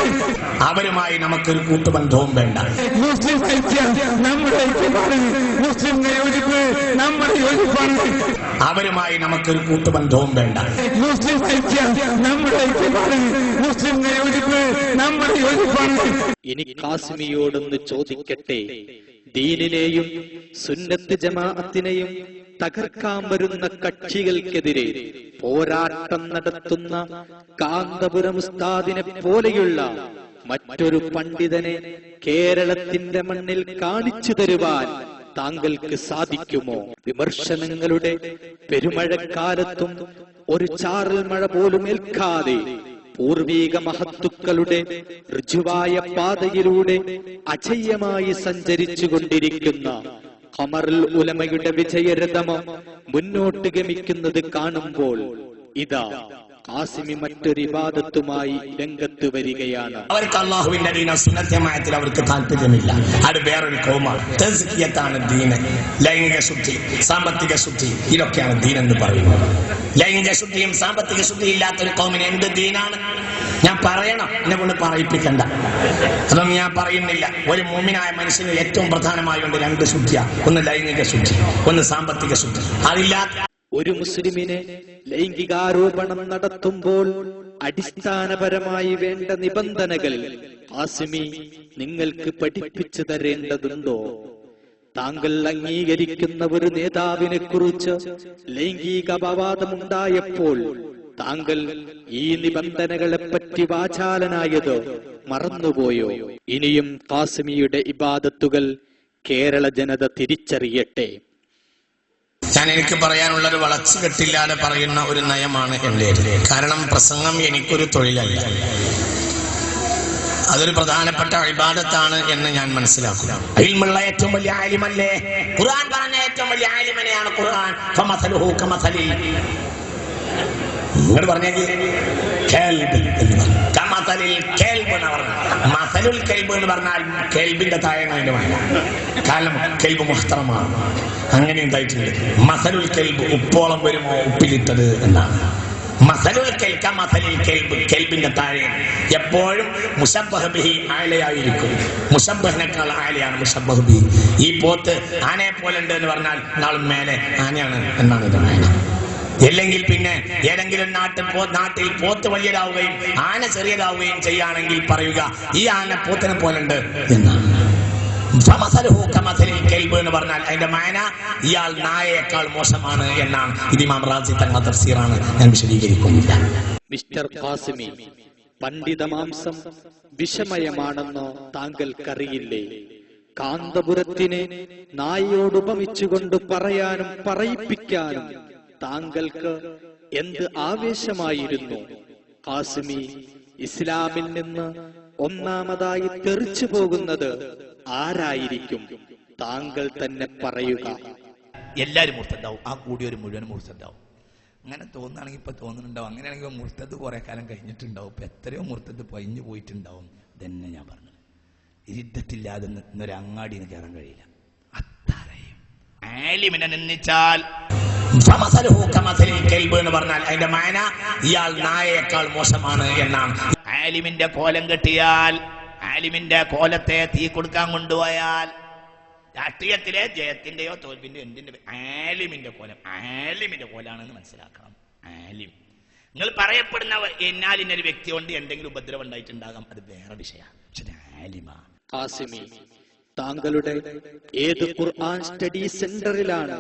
അവരുമായി നമുക്കൊരു കൂട്ടുബന്ധവും വേണ്ട. മുസ്ലിം ഐക്യം നമ്മുടെ ഐക്യമാണ്, മുസ്ലിമിന്റെ യോജിപ്പ് നമ്മുടെ യോജിപ്പാണ്. അവരുമായി നമുക്കൊരു കൂട്ടുബന്ധവും വേണ്ട. മുസ്ലിം ഐക്യം നമ്മുടെ ഐക്യമാണ്, മുസ്ലിമിന്റെ യോജിപ്പ് നമ്മുടെ യോജിപ്പാണ്. ഇനി കാസിമിയോടൊന്ന് ചോദിക്കട്ടെ, ദീനിനെയും സുന്നത്ത് ജമാഅത്തിനെയും തകർക്കാൻ വരുന്ന കക്ഷികൾക്കെതിരെ പോരാട്ടം നടത്തുന്ന കാന്തപുരം ഉസ്താദിനെ പോലെയുള്ള മറ്റൊരു പണ്ഡിതനെ കേരളത്തിന്റെ മണ്ണിൽ കാണിച്ചു തരുവാൻ താങ്കൾക്ക് സാധിക്കുമോ? വിമർശനങ്ങളുടെ പെരുമഴക്കാലത്തും ഒരു ചാറൽ മഴ പോലും ഏൽക്കാതെ പൂർവീക മഹത്തുക്കളുടെ ഋജുവായ പാതയിലൂടെ അജയ്യമായി സഞ്ചരിച്ചു കൊണ്ടിരിക്കുന്ന ഖമറുൽ ഉലമയുടെ വിജയരഥം മുന്നോട്ട് ഗമിക്കുന്നത് കാണുമ്പോൾ ഇതാ കാസിമി മറ്റൊരു ഇബാദത്തുമായി രംഗത്ത് വരികയാണ്. അവർക്ക് അള്ളാഹുവിന്റെ ദീന സുന്നത്യമായത്തിൽ അവർക്ക് താല്പര്യമില്ല. അത് വേറൊരു കോമാണ്. തസ്കിയത്താണ് ദീന്. ലൈംഗിക ശുദ്ധി, സാമ്പത്തിക ശുദ്ധി, ഇതൊക്കെയാണ് ദീൻ എന്ന് പറയുന്നത്. ലൈംഗിക ശുദ്ധിയും സാമ്പത്തിക ശുദ്ധിയും ഇല്ലാത്തൊരു കോമിന് എന്ത് ദീനാണ്? ഞാൻ പറയണം, എന്നെ കൊണ്ട് പറയിപ്പിക്കണ്ട. അതൊന്നും ഞാൻ പറയുന്നില്ല. ഒരു മുഅ്മിനായ മനുഷ്യന് ഏറ്റവും പ്രധാനമായുണ്ട് രണ്ട് ശുദ്ധിയാണ്. ഒന്ന് ലൈംഗിക ശുദ്ധി, ഒന്ന് സാമ്പത്തിക ശുദ്ധി. അതില്ലാത്ത ഒരു മുസ്ലിമിനെ ലൈംഗികാരോപണം നടത്തുമ്പോൾ അടിസ്ഥാനപരമായി വേണ്ട നിബന്ധനകൾ കാസിമി നിങ്ങൾക്ക് പഠിപ്പിച്ചു തരേണ്ടതുണ്ടോ? താങ്കൾ അംഗീകരിക്കുന്ന ഒരു നേതാവിനെ കുറിച്ച് ലൈംഗിക അപവാദമുണ്ടായപ്പോൾ താങ്കൾ ഈ നിബന്ധനകളെ പറ്റി വാചാലനായത് മറന്നുപോയോ? ഇനിയും കാസിമിയുടെ ഇബാദത്തുകൾ കേരള ജനത തിരിച്ചറിയട്ടെ. ഞാൻ എനിക്ക് പറയാനുള്ളത് വളച്ചു കെട്ടില്ലാതെ പറയുന്ന ഒരു നയമാണ് എന്റെ. കാരണം പ്രസംഗം എനിക്കൊരു തൊഴിലല്ല, അതൊരു പ്രധാനപ്പെട്ട ഇബാദത്താണ് എന്ന് ഞാൻ മനസ്സിലാക്കുന്നു. ഇൽമുള്ള ഏറ്റവും വലിയ ആലിമല്ലേ ഖുർആൻ? പറഞ്ഞ ഏറ്റവും വലിയ ആലിമനെയാണ് ഖുർആൻ. ഫമസലുഹു കമസലിൽ, നിങ്ങൾ പറഞ്ഞേക്ക് കേൽബ് എന്ന് പറഞ്ഞു. കമസലിൽ കേൽബ് എന്ന് പറഞ്ഞു. മസലുൽ കേൽബ് എന്ന് പറഞ്ഞാൽ കേൽബിന്റെ താഴെ കാരണം കേൽബ് മുഹ്തറമാണ്. അങ്ങനെ ഉണ്ടായിട്ടുണ്ട്. മസലുൽ കേൽബ് ഉപ്പോളം വരുമോ ഉപ്പിലിട്ടത് എന്നാണ്. മസലുൽ കേൽക്ക മസലിൽ കേൽബ്, കേൽബിന്റെ താഴെ എപ്പോഴും മുശബ്ബഹ് ബിഹി ആലയായിരിക്കും. മുശബ്ബഹിനേക്കാൾ ആലയാണ് മുശബ്ബഹ് ബിഹി. ഈ പോത്ത് ആനയെ പോലെ ഉണ്ട് എന്ന് പറഞ്ഞാൽ നാളും മേലെ ആനയാണ് എന്നാണ് ഇത് ആന. അല്ലെങ്കിൽ പിന്നെ ഏതെങ്കിലും നാട്ടിൽ പോത്ത് വലിയതാവുകയും ആന ചെറിയതാവുകയും ചെയ്യുകയാണെങ്കിൽ പറയുക ഈ ആന പോത്തിനെ പോലെ ഉണ്ട് എന്നാണ്. എന്ന് പറഞ്ഞാൽ അതിന്റെ മാന ഇയാൾ നായയേക്കാൾ മോശമാണ് എന്നാണ്. ഇത് ഇമാം റാസി തങ്ങളുടെ തഫ്സീറാണ്, ഞാൻ വിശദീകരിക്കുന്നില്ല. മിസ്റ്റർ ഖാസിമി, പണ്ഡിതമാംസം വിഷമയമാണെന്നോ താങ്കൾക്കറിയില്ലേ? കാന്തപുരത്തിനെ നായയോടുപമിച്ചുകൊണ്ട് പറയാനും പറയിപ്പിക്കാനും താങ്കൾക്ക് എന്ത് ആവേശമായിരുന്നു? ഖാസിമി, ഇസ്ലാമിൽ നിന്ന് ഒന്നാമതായി തെറിച്ചു പോകുന്നത് ആരായിരിക്കും? താങ്കൾ തന്നെ പറയുക. എല്ലാരും മുർത്തദ്ദാവും. ആ കൂടിയൊരു മുഴുവൻ മുർത്തദ്ദാവും. അങ്ങനെ തോന്നുകയാണെങ്കിൽ ഇപ്പൊ തോന്നുന്നുണ്ടാവും. അങ്ങനെയാണെങ്കിൽ മുർത്തദ് കുറെ കാലം കഴിഞ്ഞിട്ടുണ്ടാവും. ഇപ്പൊ എത്രയോ മുർത്തദ് പഴിഞ്ഞു പോയിട്ടുണ്ടാവും. ഇതന്നെ ഞാൻ പറഞ്ഞു, ഇരിദ്ധത്തില്ലാതെ ഇന്നൊരു അങ്ങാടിന്ന് കയറാൻ കഴിയില്ല. അത്രയും ആലിമിനെ നിന്ദിച്ചാൽ എന്ന് പറഞ്ഞാൽ അതിന്റെ മാന ഇയാൾ നായയേക്കാൾ മോശമാണ് എന്നാണ്. ആലിമിന്റെ കോലം കെട്ടിയാൽ, ആലിമിന്റെ കോലത്തെ തീ കൊടുക്കാൻ കൊണ്ടുപോയാൽ, രാഷ്ട്രീയത്തിലെ ജയത്തിന്റെയോ തോൽവിന്റെയോ എന്തിന്റെ ആലിമിന്റെ കോലം, ആലിമിന്റെ കോലാണെന്ന് മനസ്സിലാക്കണം. ആലിം നിങ്ങൾ പറയപ്പെടുന്ന എന്നാലിനൊരു വ്യക്തി കൊണ്ട് എന്തെങ്കിലും ഉപദ്രവം ഉണ്ടായിട്ടുണ്ടാകാം, അത് വേറെ വിഷയമാണ്. പക്ഷെ ആലിമാ. ഖാസിമി, താങ്കളുടെ ഏത് ഖുർആൻ സ്റ്റഡി സെന്ററിലാണ്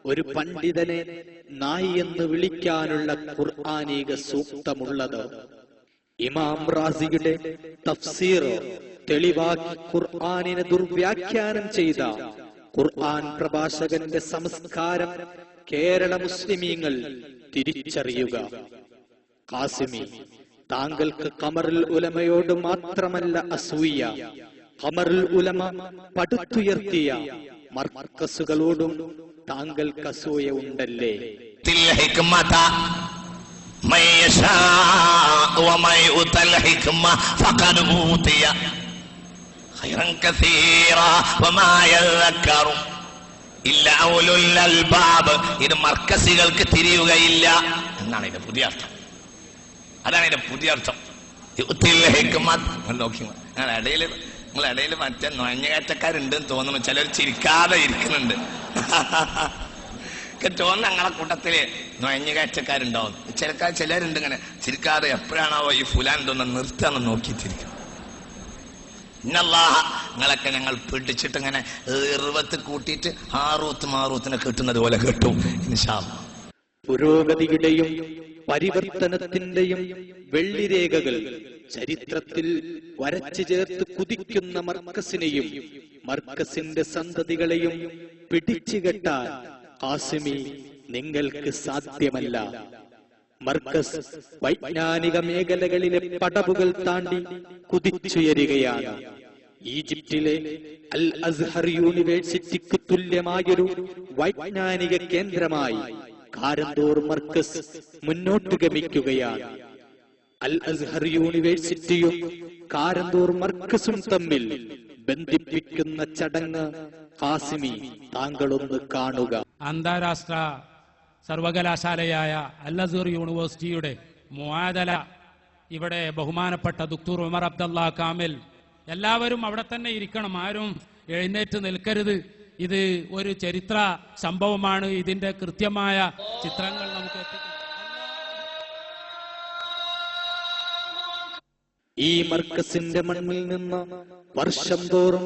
ഒരു പണ്ഡിതനെ നായി എന്ന് വിളിക്കാനുള്ള ഖുർആനിക സൂക്തമുള്ളത്? ഇമാം റാസിയുടെ തഫ്സീർ തെളിവാക്കി ഖുർആനിനെ ദുർവ്യാഖ്യാനം ചെയ്ത ഖുർആൻ പ്രഭാഷകന്റെ സംസ്കാരം കേരള മുസ്ലിമീങ്ങൾ തിരിച്ചറിയുക. ഖാസിമി, താങ്കൾക്ക് ഖമറുൽ ഉലമയോട് മാത്രമല്ല അസൂയ, ഖമറുൽ ഉലമ പടുത്തുയർത്തിയ മർക്കസുകളോടും താങ്കൾക്ക് അസൂയ ഉണ്ടല്ലേ? ഇത് മർക്കസികൾക്ക് തിരിയുകയില്ല എന്നാണ് ഇതിന്റെ പുതിയ അർത്ഥം. അതാണ് ഇതിന്റെ പുതിയ അർത്ഥം. നോക്കി നിങ്ങളിടയിൽ മറ്റേ നുഴഞ്ഞുകയറ്റക്കാരുണ്ടെന്ന് തോന്നുന്നു. ചിലർ ചിരിക്കാതെ ഇരിക്കുന്നുണ്ട്. തോന്നുന്നു ഞങ്ങളെ കൂട്ടത്തില് നുഴഞ്ഞുകയറ്റക്കാരുണ്ടാവും. ചിലരുണ്ട് ഇങ്ങനെ ചിരിക്കാതെ. എപ്പോഴാണാവോ ഈ ഫുലാൻ തോന്നുന്നു നിർത്താന്ന് നോക്കിത്തിരിക്കും. നിങ്ങളൊക്കെ ഞങ്ങൾ പിടിച്ചിട്ട് ഇങ്ങനെ ഇറുവത്ത് കൂട്ടിയിട്ട് മാറൂത്തിനെ കെട്ടുന്നത് പോലെ കെട്ടും ഇൻഷാ അല്ലാഹ്. പുരോഗതിയുടെയും പരിവർത്തനത്തിന്റെയും വെള്ളിരേഖകൾ ചരിത്രത്തിൽ വരച്ചു ചേർത്ത് കുതിക്കുന്ന മർക്കസിനെയും മർക്കസിന്റെ സന്തതികളെയും പിടിച്ചുകെട്ടാൻ ഖാസിമി നിങ്ങൾക്ക് സാധ്യമല്ല. മർക്കസ് വൈജ്ഞാനിക മേഖലകളിലെ പടവുകൾ താണ്ടി കുതിച്ചുയരുകയാണ്. ഈജിപ്തിലെ അൽ അസ്ഹർ യൂണിവേഴ്സിറ്റിക്ക് തുല്യമായൊരു വൈജ്ഞാനിക കേന്ദ്രമായി കാരന്തൂർ മർക്കസ് മുന്നോട്ട് ഗമിക്കുകയാണ്. അൽ അസ്ഹർ യൂണിവേഴ്സിറ്റിയും കാരന്തൂർ മർക്കസും തമ്മിൽ ബന്ധിപ്പിക്കുന്ന ചടങ്ങ് ഖാസിമി താങ്കളൊന്ന് കാണുക. അന്താരാഷ്ട്ര സർവകലാശാലയായ അൽ അസ്ഹർ യൂണിവേഴ്സിറ്റിയുടെ മുആദല ഇവിടെ ബഹുമാനപ്പെട്ട ദുക്തൂർ ഉമർ അബ്ദുള്ള കാമിൽ, എല്ലാവരും അവിടെ തന്നെ ഇരിക്കണം, ആരും എഴുന്നേറ്റ് നിൽക്കരുത്. ഇത് ഒരു ചരിത്ര സംഭവമാണ്. ഇതിന്റെ കൃത്യമായ ചിത്രങ്ങൾ നമുക്ക് ഈ മർക്കസിന്റെ മണ്ണിൽ നിന്ന് വർഷം തോറും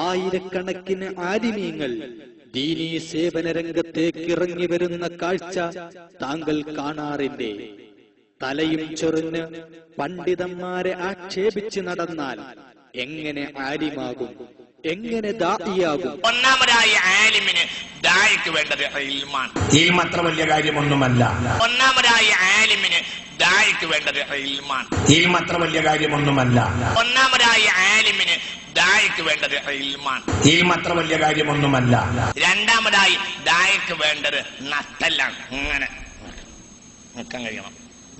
ആയിരക്കണക്കിന് ആലിമീങ്ങൾ ദീനീ സേവന രംഗത്തേക്ക് ഇറങ്ങി വരുന്ന കാഴ്ച താങ്കൾ കാണാറില്ലേ? തലയും ചൊറിഞ്ഞ് പണ്ഡിതന്മാരെ ആക്ഷേപിച്ച് നടന്നാൽ എങ്ങനെ ആലിമാകും? എങ്ങനെ ദാഇയാകും? ഒന്നാമതായി ആലിമിന് ദായിക്ക് വേണ്ടത് ഇൽമാണ്. ഇൽമ അത്ര വലിയ കാര്യമൊന്നുമല്ല. ഒന്നാമതായി ആലിമിന് ദായിക്ക് വേണ്ടത് ഇൽമാണ്. ഇൽമ അത്ര വലിയ കാര്യമൊന്നുമല്ല. ഒന്നാമതായി ആലിമിന് ദായിക്ക് വേണ്ടത് ഇൽമാണ്. ഇൽമ അത്ര വലിയ കാര്യമൊന്നുമല്ല. രണ്ടാമതായി ദായിക്ക് വേണ്ടത് നട്ടല്ലാണ്. ഇങ്ങനെ നിൽക്കാൻ കഴിയണം.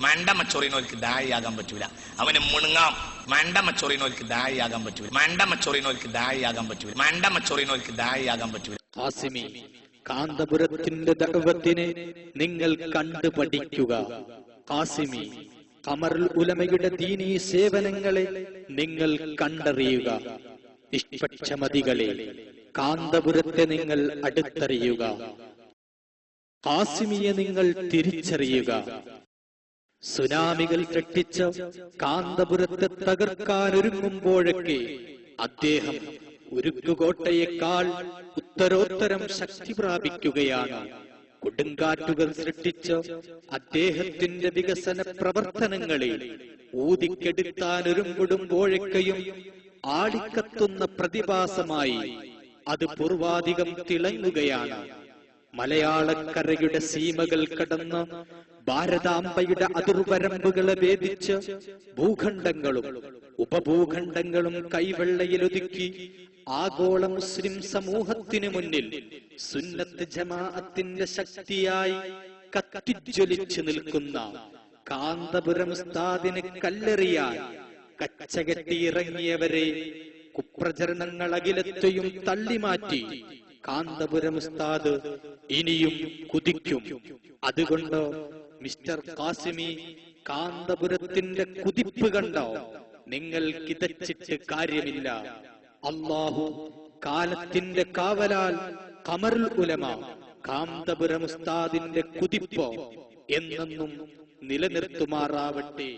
മണ്ടമച്ചൊറിനോൽക്ക് ദായിയാകാൻ പറ്റൂല. അവന് മുണുങ്ങാം. മണ്ടമച്ചൊറിനോൽക്ക് ദായിയാകാൻ പറ്റൂല. മണ്ടമച്ചൊറിനോൽക്ക് ദായിയാകാൻ പറ്റൂല. മണ്ടമച്ചൊറിനോൽക്ക് ദായിയാകാൻ പറ്റൂല. ഖാസിമി, കാന്തപുരത്തിന്റെ ദഅവത്തിനെ നിങ്ങൾ കണ്ടു പഠിക്കുക. ഖാസിമി, ഖമറുൽ ഉലമയുടെ ദീനീ സേവനങ്ങളെ നിങ്ങൾ കണ്ടറിയുക. നിഷ്പക്ഷമതികളെ, കാന്തപുരത്തെ നിങ്ങൾ അടുത്തറിയുക. ഖാസിമിയെ നിങ്ങൾ തിരിച്ചറിയുക. സുനാമികൾ സൃഷ്ടിച്ച് കാന്തപുരത്തെ തകർക്കാനൊരുങ്ങുമ്പോഴൊക്കെ അദ്ദേഹം ഉരുക്കുകോട്ടയേക്കാൾ ഉത്തരോത്തരം ശക്തി പ്രാപിക്കുകയാണ്. കൊടുങ്കാറ്റുകൾ സൃഷ്ടിച്ച് അദ്ദേഹത്തിന്റെ വികസന പ്രവർത്തനങ്ങളെ ഊതിക്കെടുത്താനൊരുമ്പിടുമ്പോഴൊക്കെയും ആളിക്കത്തുന്ന പ്രതിഭാസമായി അത് പൂർവാധികം തിളങ്ങുകയാണ്. മലയാളക്കരയുടെ സീമകൾ കടന്ന് ഭാരതാംബയുടെ അതിർവരമ്പുകളെ ഭേദിച്ച് ഭൂഖണ്ഡങ്ങളും ഉപഭൂഖണ്ഡങ്ങളും കൈവെള്ളയിലൊതുക്കി ആഗോള മുസ്ലിം സമൂഹത്തിനു മുന്നിൽ സുന്നത്ത് ജമാഅത്തിന്റെ ശക്തിയായി കത്തിജ്വലിച്ചു നിൽക്കുന്ന കാന്തപുരം ഉസ്താദിനെ കല്ലെറിയാൻ കച്ചകെട്ടിയിറങ്ങിയവരെ കുപ്രചരണങ്ങൾ അഖിലത്തെയും തള്ളിമാറ്റി കാന്തപുരം ഉസ്താദ് ഇനിയും കുതിക്കും. അതുകൊണ്ട് മിസ്റ്റർ ഖാസിമി, കാന്തപുരത്തിന്റെ കുതിപ്പ് കണ്ടോ? നിങ്ങൾ കിതച്ചിട്ട് കാര്യമില്ല. അല്ലാഹു കാലത്തിന്റെ കാവലാൽ ഖമറുൽ ഉലമ കാന്തപുരം ഉസ്താദിന്റെ കുതിപ്പോ എന്നെന്നും നിലനിർത്തുമാറാവട്ടെ.